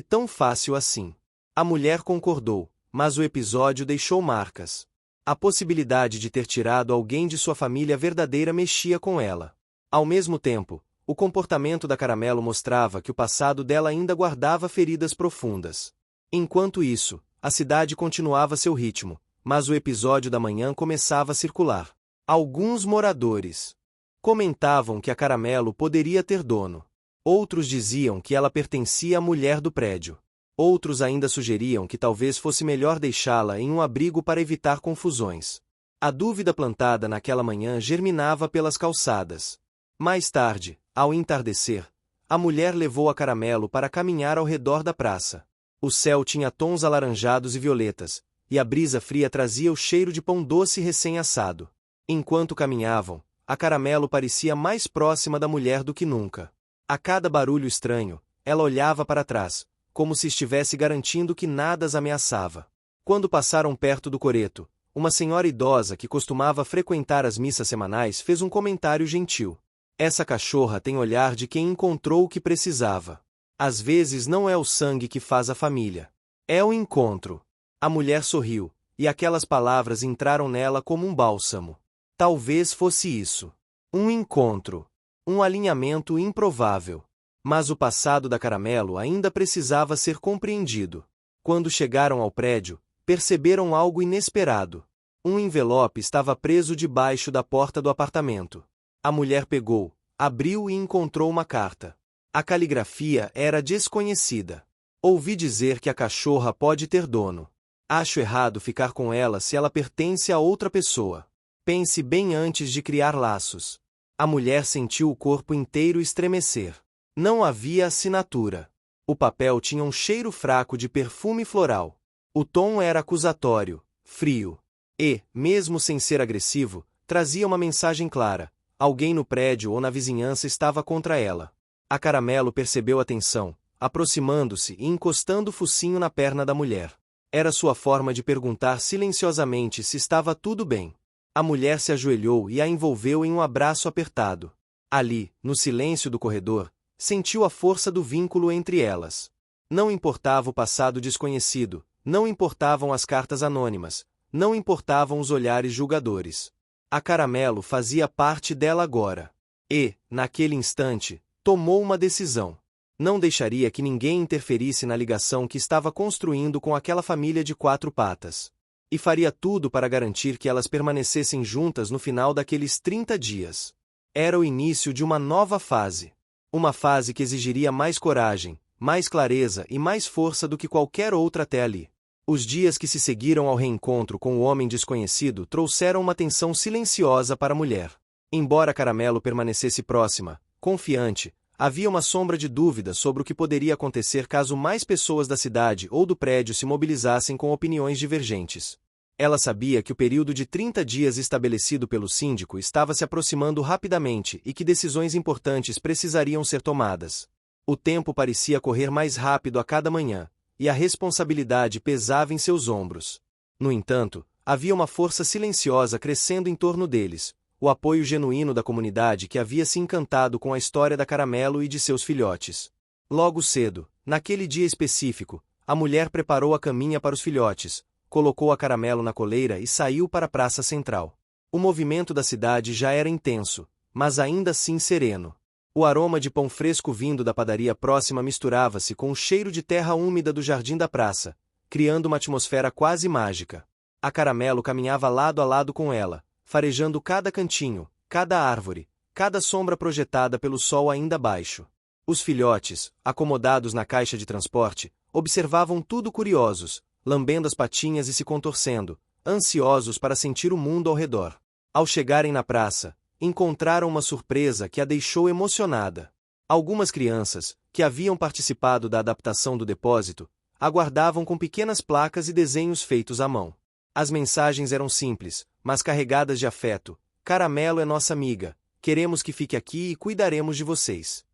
tão fácil assim. A mulher concordou, mas o episódio deixou marcas. A possibilidade de ter tirado alguém de sua família verdadeira mexia com ela. Ao mesmo tempo, o comportamento da Caramelo mostrava que o passado dela ainda guardava feridas profundas. Enquanto isso, a cidade continuava seu ritmo, mas o episódio da manhã começava a circular. Alguns moradores comentavam que a Caramelo poderia ter dono. Outros diziam que ela pertencia à mulher do prédio. Outros ainda sugeriam que talvez fosse melhor deixá-la em um abrigo para evitar confusões. A dúvida plantada naquela manhã germinava pelas calçadas. Mais tarde, ao entardecer, a mulher levou a Caramelo para caminhar ao redor da praça. O céu tinha tons alaranjados e violetas, e a brisa fria trazia o cheiro de pão doce recém-assado. Enquanto caminhavam, a Caramelo parecia mais próxima da mulher do que nunca. A cada barulho estranho, ela olhava para trás, como se estivesse garantindo que nada as ameaçava. Quando passaram perto do coreto, uma senhora idosa que costumava frequentar as missas semanais fez um comentário gentil. Essa cachorra tem olhar de quem encontrou o que precisava. Às vezes não é o sangue que faz a família. É o encontro. A mulher sorriu, e aquelas palavras entraram nela como um bálsamo. Talvez fosse isso. Um encontro. Um alinhamento improvável. Mas o passado da Caramelo ainda precisava ser compreendido. Quando chegaram ao prédio, perceberam algo inesperado. Um envelope estava preso debaixo da porta do apartamento. A mulher pegou, abriu e encontrou uma carta. A caligrafia era desconhecida. Ouvi dizer que a cachorra pode ter dono. Acho errado ficar com ela se ela pertence a outra pessoa. Pense bem antes de criar laços. A mulher sentiu o corpo inteiro estremecer. Não havia assinatura. O papel tinha um cheiro fraco de perfume floral. O tom era acusatório, frio. E, mesmo sem ser agressivo, trazia uma mensagem clara. Alguém no prédio ou na vizinhança estava contra ela. A Caramelo percebeu a tensão, aproximando-se e encostando o focinho na perna da mulher. Era sua forma de perguntar silenciosamente se estava tudo bem. A mulher se ajoelhou e a envolveu em um abraço apertado. Ali, no silêncio do corredor, sentiu a força do vínculo entre elas. Não importava o passado desconhecido, não importavam as cartas anônimas, não importavam os olhares julgadores. A Caramelo fazia parte dela agora. E, naquele instante, tomou uma decisão. Não deixaria que ninguém interferisse na ligação que estava construindo com aquela família de 4 patas. E faria tudo para garantir que elas permanecessem juntas no final daqueles 30 dias. Era o início de uma nova fase. Uma fase que exigiria mais coragem, mais clareza e mais força do que qualquer outra até ali. Os dias que se seguiram ao reencontro com o homem desconhecido trouxeram uma tensão silenciosa para a mulher. Embora Caramelo permanecesse próxima, confiante, havia uma sombra de dúvida sobre o que poderia acontecer caso mais pessoas da cidade ou do prédio se mobilizassem com opiniões divergentes. Ela sabia que o período de 30 dias estabelecido pelo síndico estava se aproximando rapidamente e que decisões importantes precisariam ser tomadas. O tempo parecia correr mais rápido a cada manhã, e a responsabilidade pesava em seus ombros. No entanto, havia uma força silenciosa crescendo em torno deles, o apoio genuíno da comunidade que havia se encantado com a história da Caramelo e de seus filhotes. Logo cedo, naquele dia específico, a mulher preparou a caminha para os filhotes, colocou a Caramelo na coleira e saiu para a praça central. O movimento da cidade já era intenso, mas ainda assim sereno. O aroma de pão fresco vindo da padaria próxima misturava-se com o cheiro de terra úmida do jardim da praça, criando uma atmosfera quase mágica. A Caramelo caminhava lado a lado com ela, farejando cada cantinho, cada árvore, cada sombra projetada pelo sol ainda baixo. Os filhotes, acomodados na caixa de transporte, observavam tudo curiosos, lambendo as patinhas e se contorcendo, ansiosos para sentir o mundo ao redor. Ao chegarem na praça, encontraram uma surpresa que a deixou emocionada. Algumas crianças, que haviam participado da adaptação do depósito, aguardavam com pequenas placas e desenhos feitos à mão. As mensagens eram simples, mas carregadas de afeto. Caramelo é nossa amiga, queremos que fique aqui e cuidaremos de vocês.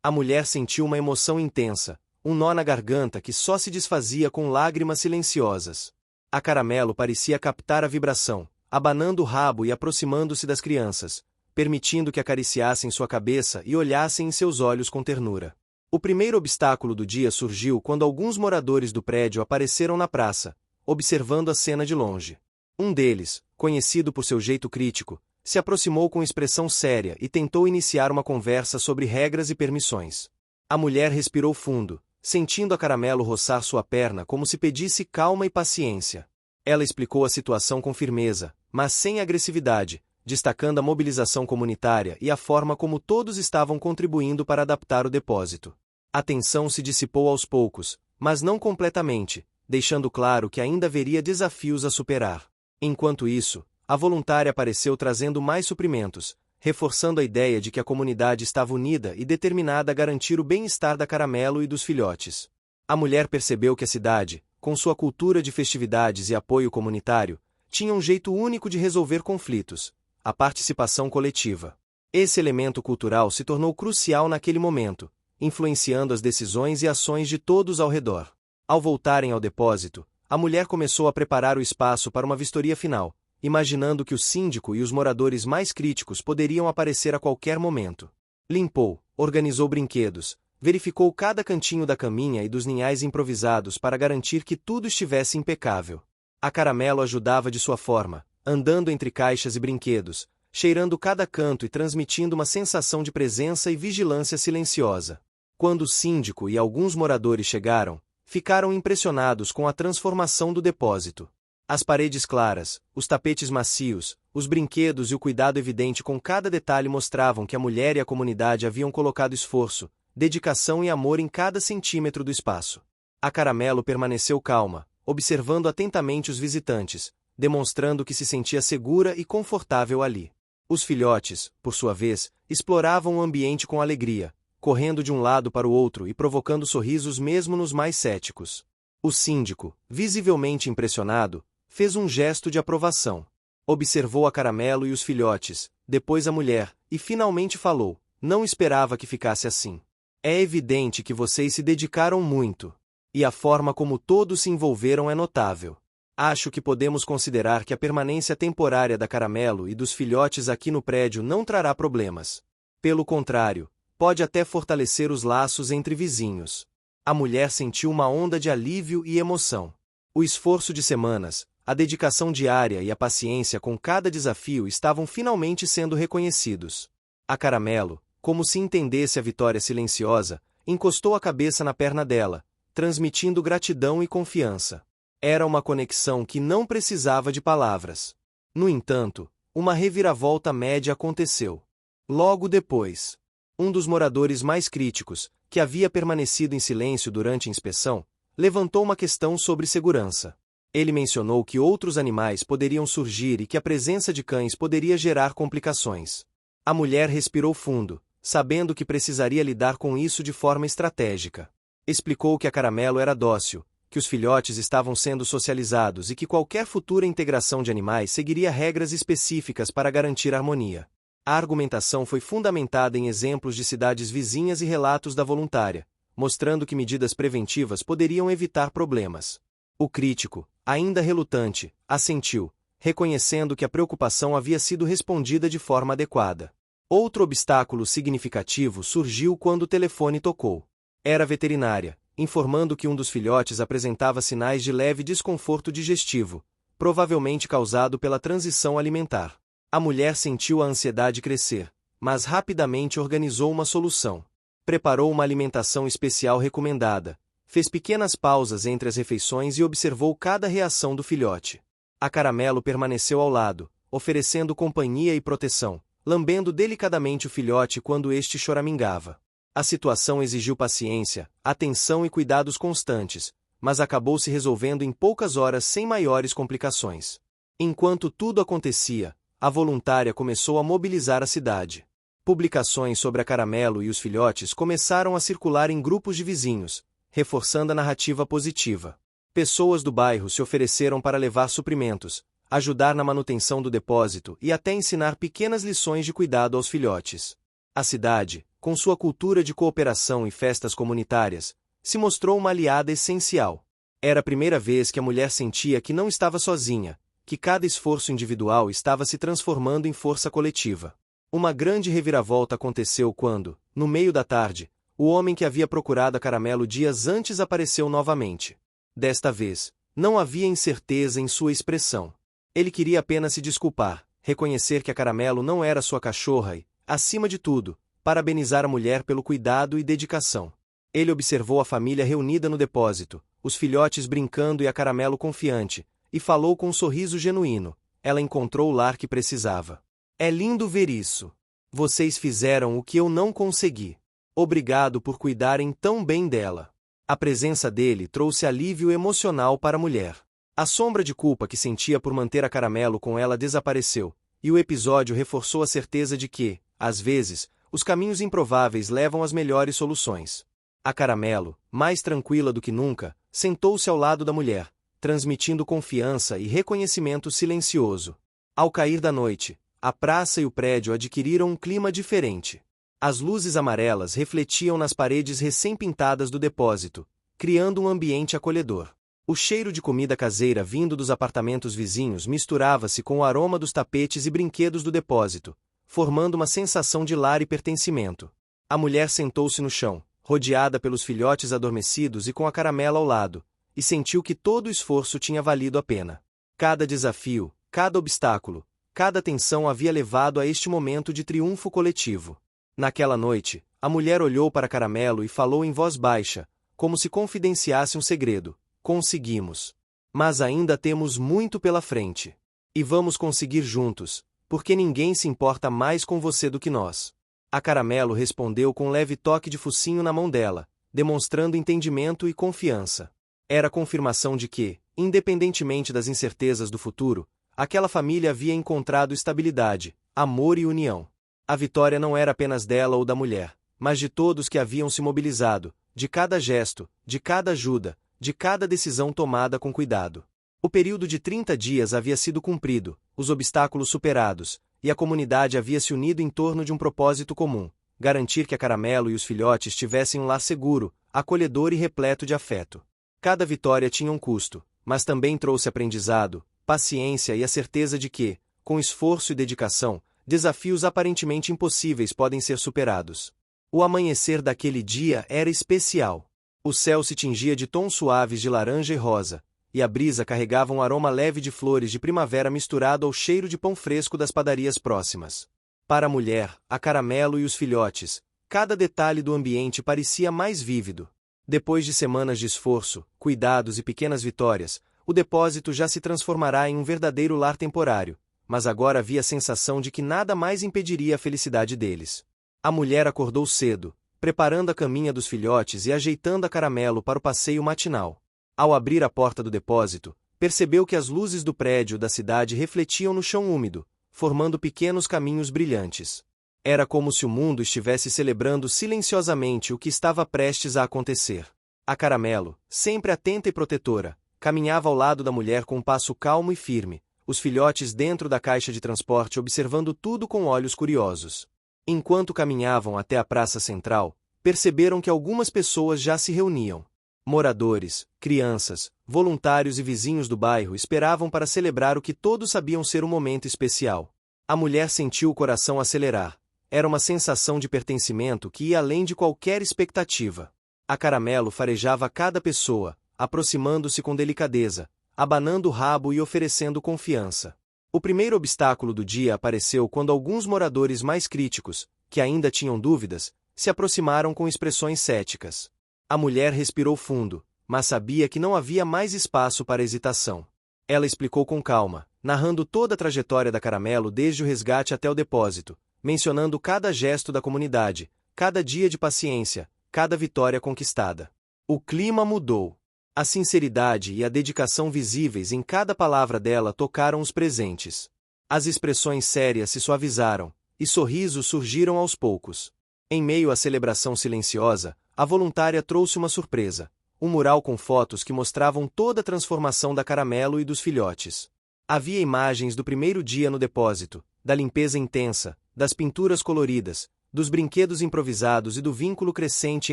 A mulher sentiu uma emoção intensa, um nó na garganta que só se desfazia com lágrimas silenciosas. A Caramelo parecia captar a vibração, abanando o rabo e aproximando-se das crianças, permitindo que acariciassem sua cabeça e olhassem em seus olhos com ternura. O primeiro obstáculo do dia surgiu quando alguns moradores do prédio apareceram na praça, observando a cena de longe. Um deles, conhecido por seu jeito crítico, se aproximou com expressão séria e tentou iniciar uma conversa sobre regras e permissões. A mulher respirou fundo, sentindo a Caramelo roçar sua perna como se pedisse calma e paciência. Ela explicou a situação com firmeza, mas sem agressividade, destacando a mobilização comunitária e a forma como todos estavam contribuindo para adaptar o depósito. A tensão se dissipou aos poucos, mas não completamente, deixando claro que ainda haveria desafios a superar. Enquanto isso, a voluntária apareceu trazendo mais suprimentos, reforçando a ideia de que a comunidade estava unida e determinada a garantir o bem-estar da Caramelo e dos filhotes. A mulher percebeu que a cidade, com sua cultura de festividades e apoio comunitário, tinha um jeito único de resolver conflitos: a participação coletiva. Esse elemento cultural se tornou crucial naquele momento, influenciando as decisões e ações de todos ao redor. Ao voltarem ao depósito, a mulher começou a preparar o espaço para uma vistoria final, imaginando que o síndico e os moradores mais críticos poderiam aparecer a qualquer momento. Limpou, organizou brinquedos, verificou cada cantinho da caminha e dos ninhais improvisados para garantir que tudo estivesse impecável. A Caramelo ajudava de sua forma, andando entre caixas e brinquedos, cheirando cada canto e transmitindo uma sensação de presença e vigilância silenciosa. Quando o síndico e alguns moradores chegaram, ficaram impressionados com a transformação do depósito. As paredes claras, os tapetes macios, os brinquedos e o cuidado evidente com cada detalhe mostravam que a mulher e a comunidade haviam colocado esforço, dedicação e amor em cada centímetro do espaço. A Caramelo permaneceu calma, observando atentamente os visitantes, demonstrando que se sentia segura e confortável ali. Os filhotes, por sua vez, exploravam o ambiente com alegria, correndo de um lado para o outro e provocando sorrisos mesmo nos mais céticos. O síndico, visivelmente impressionado, fez um gesto de aprovação. Observou a Caramelo e os filhotes, depois a mulher, e finalmente falou: "Não esperava que ficasse assim. É evidente que vocês se dedicaram muito. E a forma como todos se envolveram é notável. Acho que podemos considerar que a permanência temporária da Caramelo e dos filhotes aqui no prédio não trará problemas. Pelo contrário, pode até fortalecer os laços entre vizinhos." A mulher sentiu uma onda de alívio e emoção. O esforço de semanas, a dedicação diária e a paciência com cada desafio estavam finalmente sendo reconhecidos. A Caramelo, como se entendesse a vitória silenciosa, encostou a cabeça na perna dela, transmitindo gratidão e confiança. Era uma conexão que não precisava de palavras. No entanto, uma reviravolta média aconteceu. Logo depois, um dos moradores mais críticos, que havia permanecido em silêncio durante a inspeção, levantou uma questão sobre segurança. Ele mencionou que outros animais poderiam surgir e que a presença de cães poderia gerar complicações. A mulher respirou fundo, sabendo que precisaria lidar com isso de forma estratégica. Explicou que a Caramelo era dócil, que os filhotes estavam sendo socializados e que qualquer futura integração de animais seguiria regras específicas para garantir a harmonia. A argumentação foi fundamentada em exemplos de cidades vizinhas e relatos da voluntária, mostrando que medidas preventivas poderiam evitar problemas. O crítico, ainda relutante, assentiu, reconhecendo que a preocupação havia sido respondida de forma adequada. Outro obstáculo significativo surgiu quando o telefone tocou. Era a veterinária, informando que um dos filhotes apresentava sinais de leve desconforto digestivo, provavelmente causado pela transição alimentar. A mulher sentiu a ansiedade crescer, mas rapidamente organizou uma solução. Preparou uma alimentação especial recomendada, fez pequenas pausas entre as refeições e observou cada reação do filhote. A Caramelo permaneceu ao lado, oferecendo companhia e proteção, lambendo delicadamente o filhote quando este choramingava. A situação exigiu paciência, atenção e cuidados constantes, mas acabou se resolvendo em poucas horas sem maiores complicações. Enquanto tudo acontecia, a voluntária começou a mobilizar a cidade. Publicações sobre a Caramelo e os filhotes começaram a circular em grupos de vizinhos, reforçando a narrativa positiva. Pessoas do bairro se ofereceram para levar suprimentos, ajudar na manutenção do depósito e até ensinar pequenas lições de cuidado aos filhotes. A cidade, com sua cultura de cooperação e festas comunitárias, se mostrou uma aliada essencial. Era a primeira vez que a mulher sentia que não estava sozinha, que cada esforço individual estava se transformando em força coletiva. Uma grande reviravolta aconteceu quando, no meio da tarde, o homem que havia procurado a Caramelo dias antes apareceu novamente. Desta vez, não havia incerteza em sua expressão. Ele queria apenas se desculpar, reconhecer que a Caramelo não era sua cachorra e, acima de tudo, parabenizar a mulher pelo cuidado e dedicação. Ele observou a família reunida no depósito, os filhotes brincando e a Caramelo confiante, e falou com um sorriso genuíno. Ela encontrou o lar que precisava. É lindo ver isso. Vocês fizeram o que eu não consegui. Obrigado por cuidarem tão bem dela. A presença dele trouxe alívio emocional para a mulher. A sombra de culpa que sentia por manter a Caramelo com ela desapareceu, e o episódio reforçou a certeza de que, às vezes, os caminhos improváveis levam às melhores soluções. A Caramelo, mais tranquila do que nunca, sentou-se ao lado da mulher, transmitindo confiança e reconhecimento silencioso. Ao cair da noite, a praça e o prédio adquiriram um clima diferente. As luzes amarelas refletiam nas paredes recém-pintadas do depósito, criando um ambiente acolhedor. O cheiro de comida caseira vindo dos apartamentos vizinhos misturava-se com o aroma dos tapetes e brinquedos do depósito, formando uma sensação de lar e pertencimento. A mulher sentou-se no chão, rodeada pelos filhotes adormecidos e com a Caramelo ao lado, e sentiu que todo o esforço tinha valido a pena. Cada desafio, cada obstáculo, cada tensão havia levado a este momento de triunfo coletivo. Naquela noite, a mulher olhou para Caramelo e falou em voz baixa, como se confidenciasse um segredo. Conseguimos. Mas ainda temos muito pela frente. E vamos conseguir juntos, porque ninguém se importa mais com você do que nós. A Caramelo respondeu com um leve toque de focinho na mão dela, demonstrando entendimento e confiança. Era a confirmação de que, independentemente das incertezas do futuro, aquela família havia encontrado estabilidade, amor e união. A vitória não era apenas dela ou da mulher, mas de todos que haviam se mobilizado, de cada gesto, de cada ajuda, de cada decisão tomada com cuidado. O período de 30 dias havia sido cumprido, os obstáculos superados, e a comunidade havia se unido em torno de um propósito comum: garantir que a Caramelo e os filhotes tivessem um lar seguro, acolhedor e repleto de afeto. Cada vitória tinha um custo, mas também trouxe aprendizado, paciência e a certeza de que, com esforço e dedicação, desafios aparentemente impossíveis podem ser superados. O amanhecer daquele dia era especial. O céu se tingia de tons suaves de laranja e rosa, e a brisa carregava um aroma leve de flores de primavera misturado ao cheiro de pão fresco das padarias próximas. Para a mulher, a Caramelo e os filhotes, cada detalhe do ambiente parecia mais vívido. Depois de semanas de esforço, cuidados e pequenas vitórias, o depósito já se transformará em um verdadeiro lar temporário, mas agora havia a sensação de que nada mais impediria a felicidade deles. A mulher acordou cedo, preparando a caminha dos filhotes e ajeitando a Caramelo para o passeio matinal. Ao abrir a porta do depósito, percebeu que as luzes do prédio da cidade refletiam no chão úmido, formando pequenos caminhos brilhantes. Era como se o mundo estivesse celebrando silenciosamente o que estava prestes a acontecer. A Caramelo, sempre atenta e protetora, caminhava ao lado da mulher com um passo calmo e firme, os filhotes dentro da caixa de transporte observando tudo com olhos curiosos. Enquanto caminhavam até a praça central, perceberam que algumas pessoas já se reuniam. Moradores, crianças, voluntários e vizinhos do bairro esperavam para celebrar o que todos sabiam ser um momento especial. A mulher sentiu o coração acelerar. Era uma sensação de pertencimento que ia além de qualquer expectativa. A Caramelo farejava cada pessoa, aproximando-se com delicadeza, abanando o rabo e oferecendo confiança. O primeiro obstáculo do dia apareceu quando alguns moradores mais críticos, que ainda tinham dúvidas, se aproximaram com expressões céticas. A mulher respirou fundo, mas sabia que não havia mais espaço para hesitação. Ela explicou com calma, narrando toda a trajetória da Caramelo desde o resgate até o depósito, mencionando cada gesto da comunidade, cada dia de paciência, cada vitória conquistada. O clima mudou. A sinceridade e a dedicação visíveis em cada palavra dela tocaram os presentes. As expressões sérias se suavizaram, e sorrisos surgiram aos poucos. Em meio à celebração silenciosa, a voluntária trouxe uma surpresa: um mural com fotos que mostravam toda a transformação da Caramelo e dos filhotes. Havia imagens do primeiro dia no depósito, da limpeza intensa, das pinturas coloridas, dos brinquedos improvisados e do vínculo crescente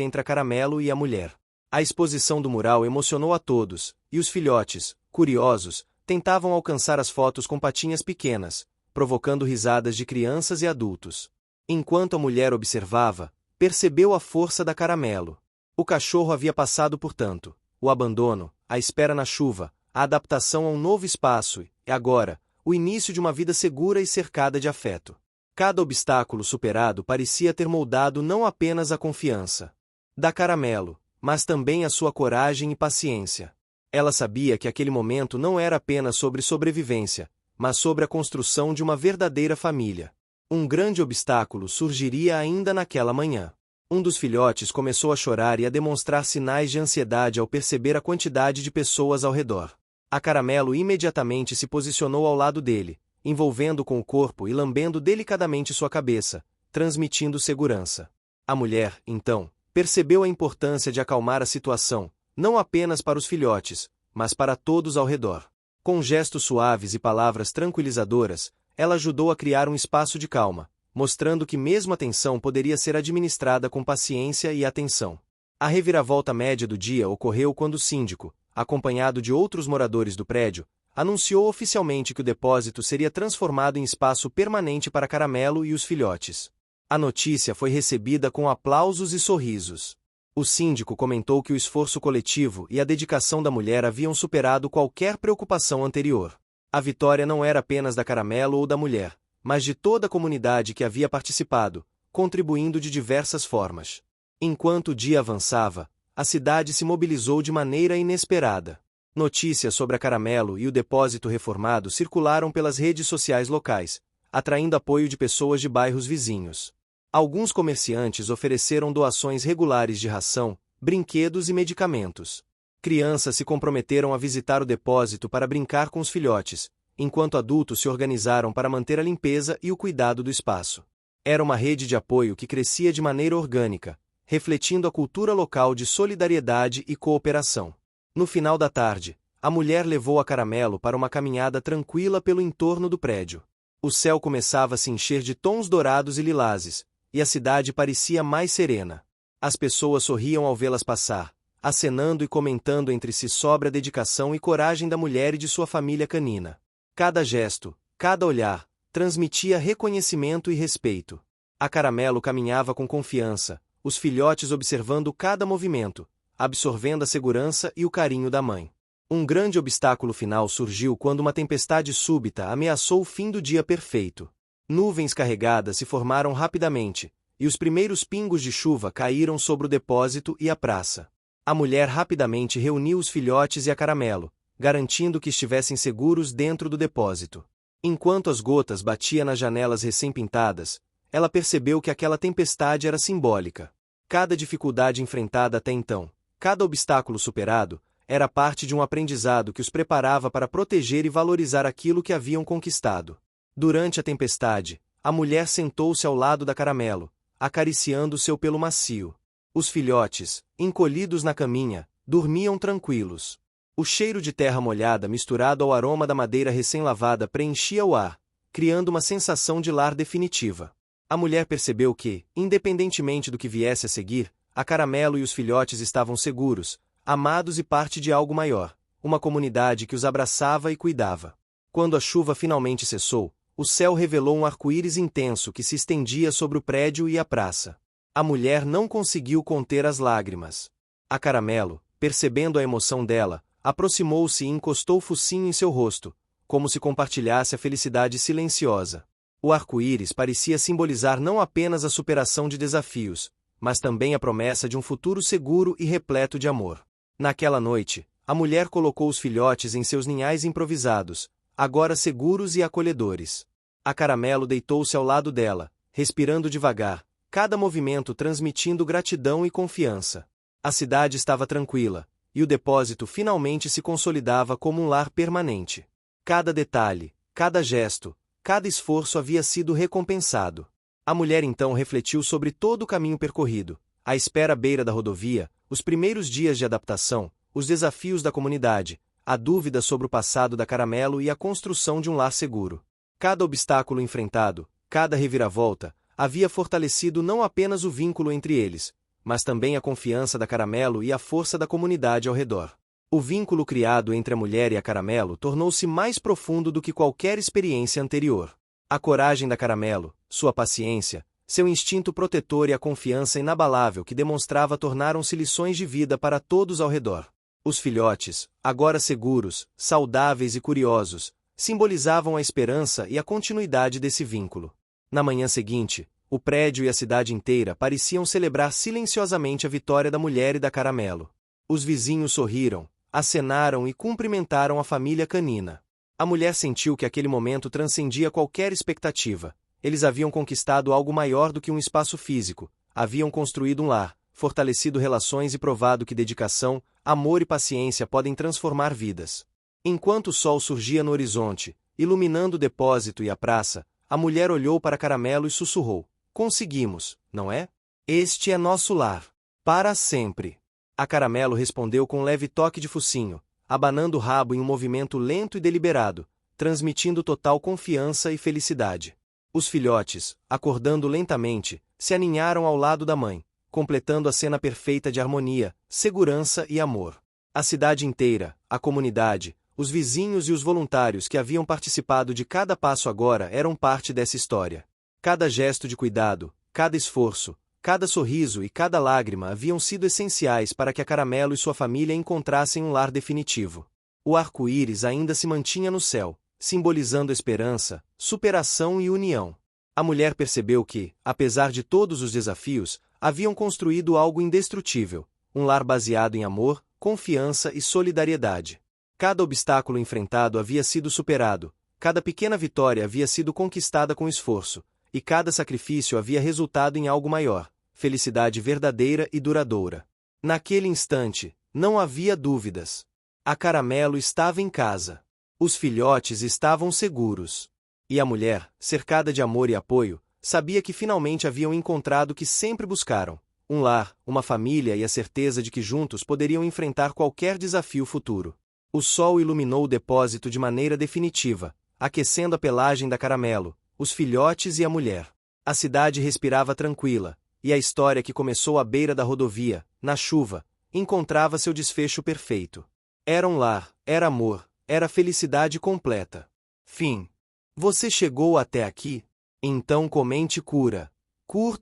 entre a Caramelo e a mulher. A exposição do mural emocionou a todos, e os filhotes, curiosos, tentavam alcançar as fotos com patinhas pequenas, provocando risadas de crianças e adultos. Enquanto a mulher observava, percebeu a força da Caramelo. O cachorro havia passado por tanto: o abandono, a espera na chuva, a adaptação a um novo espaço e, agora, o início de uma vida segura e cercada de afeto. Cada obstáculo superado parecia ter moldado não apenas a confiança da Caramelo, mas também a sua coragem e paciência. Ela sabia que aquele momento não era apenas sobre sobrevivência, mas sobre a construção de uma verdadeira família. Um grande obstáculo surgiria ainda naquela manhã. Um dos filhotes começou a chorar e a demonstrar sinais de ansiedade ao perceber a quantidade de pessoas ao redor. A Caramelo imediatamente se posicionou ao lado dele, envolvendo com o corpo e lambendo delicadamente sua cabeça, transmitindo segurança. A mulher, então, percebeu a importância de acalmar a situação, não apenas para os filhotes, mas para todos ao redor. Com gestos suaves e palavras tranquilizadoras, ela ajudou a criar um espaço de calma, mostrando que mesmo a tensão poderia ser administrada com paciência e atenção. A reviravolta média do dia ocorreu quando o síndico, acompanhado de outros moradores do prédio, anunciou oficialmente que o depósito seria transformado em espaço permanente para Caramelo e os filhotes. A notícia foi recebida com aplausos e sorrisos. O síndico comentou que o esforço coletivo e a dedicação da mulher haviam superado qualquer preocupação anterior. A vitória não era apenas da Caramelo ou da mulher, mas de toda a comunidade que havia participado, contribuindo de diversas formas. Enquanto o dia avançava, a cidade se mobilizou de maneira inesperada. Notícias sobre a Caramelo e o depósito reformado circularam pelas redes sociais locais, atraindo apoio de pessoas de bairros vizinhos. Alguns comerciantes ofereceram doações regulares de ração, brinquedos e medicamentos. Crianças se comprometeram a visitar o depósito para brincar com os filhotes, enquanto adultos se organizaram para manter a limpeza e o cuidado do espaço. Era uma rede de apoio que crescia de maneira orgânica, refletindo a cultura local de solidariedade e cooperação. No final da tarde, a mulher levou a Caramelo para uma caminhada tranquila pelo entorno do prédio. O céu começava a se encher de tons dourados e lilazes, e a cidade parecia mais serena. As pessoas sorriam ao vê-las passar, acenando e comentando entre si sobre a dedicação e coragem da mulher e de sua família canina. Cada gesto, cada olhar, transmitia reconhecimento e respeito. A Caramelo caminhava com confiança, os filhotes observando cada movimento, absorvendo a segurança e o carinho da mãe. Um grande obstáculo final surgiu quando uma tempestade súbita ameaçou o fim do dia perfeito. Nuvens carregadas se formaram rapidamente, e os primeiros pingos de chuva caíram sobre o depósito e a praça. A mulher rapidamente reuniu os filhotes e a Caramelo, garantindo que estivessem seguros dentro do depósito. Enquanto as gotas batiam nas janelas recém-pintadas, ela percebeu que aquela tempestade era simbólica. Cada dificuldade enfrentada até então, cada obstáculo superado, era parte de um aprendizado que os preparava para proteger e valorizar aquilo que haviam conquistado. Durante a tempestade, a mulher sentou-se ao lado da Caramelo, acariciando seu pelo macio. Os filhotes, encolhidos na caminha, dormiam tranquilos. O cheiro de terra molhada misturado ao aroma da madeira recém-lavada preenchia o ar, criando uma sensação de lar definitiva. A mulher percebeu que, independentemente do que viesse a seguir, a Caramelo e os filhotes estavam seguros, amados e parte de algo maior, uma comunidade que os abraçava e cuidava. Quando a chuva finalmente cessou, o céu revelou um arco-íris intenso que se estendia sobre o prédio e a praça. A mulher não conseguiu conter as lágrimas. A Caramelo, percebendo a emoção dela, aproximou-se e encostou o focinho em seu rosto, como se compartilhasse a felicidade silenciosa. O arco-íris parecia simbolizar não apenas a superação de desafios, mas também a promessa de um futuro seguro e repleto de amor. Naquela noite, a mulher colocou os filhotes em seus ninhais improvisados, agora seguros e acolhedores. A Caramelo deitou-se ao lado dela, respirando devagar, cada movimento transmitindo gratidão e confiança. A cidade estava tranquila, e o depósito finalmente se consolidava como um lar permanente. Cada detalhe, cada gesto, cada esforço havia sido recompensado. A mulher então refletiu sobre todo o caminho percorrido, a espera à beira da rodovia, os primeiros dias de adaptação, os desafios da comunidade, a dúvida sobre o passado da Caramelo e a construção de um lar seguro. Cada obstáculo enfrentado, cada reviravolta, havia fortalecido não apenas o vínculo entre eles, mas também a confiança da Caramelo e a força da comunidade ao redor. O vínculo criado entre a mulher e a Caramelo tornou-se mais profundo do que qualquer experiência anterior. A coragem da Caramelo, sua paciência, seu instinto protetor e a confiança inabalável que demonstrava tornaram-se lições de vida para todos ao redor. Os filhotes, agora seguros, saudáveis e curiosos, simbolizavam a esperança e a continuidade desse vínculo. Na manhã seguinte, o prédio e a cidade inteira pareciam celebrar silenciosamente a vitória da mulher e da Caramelo. Os vizinhos sorriram, acenaram e cumprimentaram a família canina. A mulher sentiu que aquele momento transcendia qualquer expectativa. Eles haviam conquistado algo maior do que um espaço físico, haviam construído um lar, fortalecido relações e provado que dedicação, amor e paciência podem transformar vidas. Enquanto o sol surgia no horizonte, iluminando o depósito e a praça, a mulher olhou para Caramelo e sussurrou: "Conseguimos, não é? Este é nosso lar. Para sempre." A Caramelo respondeu com um leve toque de focinho, abanando o rabo em um movimento lento e deliberado, transmitindo total confiança e felicidade. Os filhotes, acordando lentamente, se aninharam ao lado da mãe, completando a cena perfeita de harmonia, segurança e amor. A cidade inteira, a comunidade, os vizinhos e os voluntários que haviam participado de cada passo agora eram parte dessa história. Cada gesto de cuidado, cada esforço, cada sorriso e cada lágrima haviam sido essenciais para que a Caramelo e sua família encontrassem um lar definitivo. O arco-íris ainda se mantinha no céu, simbolizando esperança, superação e união. A mulher percebeu que, apesar de todos os desafios, haviam construído algo indestrutível, um lar baseado em amor, confiança e solidariedade. Cada obstáculo enfrentado havia sido superado, cada pequena vitória havia sido conquistada com esforço, e cada sacrifício havia resultado em algo maior, felicidade verdadeira e duradoura. Naquele instante, não havia dúvidas. A Caramelo estava em casa. Os filhotes estavam seguros. E a mulher, cercada de amor e apoio, sabia que finalmente haviam encontrado o que sempre buscaram: um lar, uma família e a certeza de que juntos poderiam enfrentar qualquer desafio futuro. O sol iluminou o depósito de maneira definitiva, aquecendo a pelagem da Caramelo, os filhotes e a mulher. A cidade respirava tranquila, e a história que começou à beira da rodovia, na chuva, encontrava seu desfecho perfeito. Era um lar, era amor, era felicidade completa. Fim. Você chegou até aqui? Então comente, curta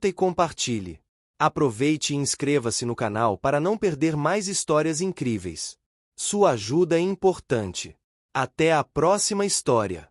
e compartilhe. Aproveite e inscreva-se no canal para não perder mais histórias incríveis. Sua ajuda é importante. Até a próxima história.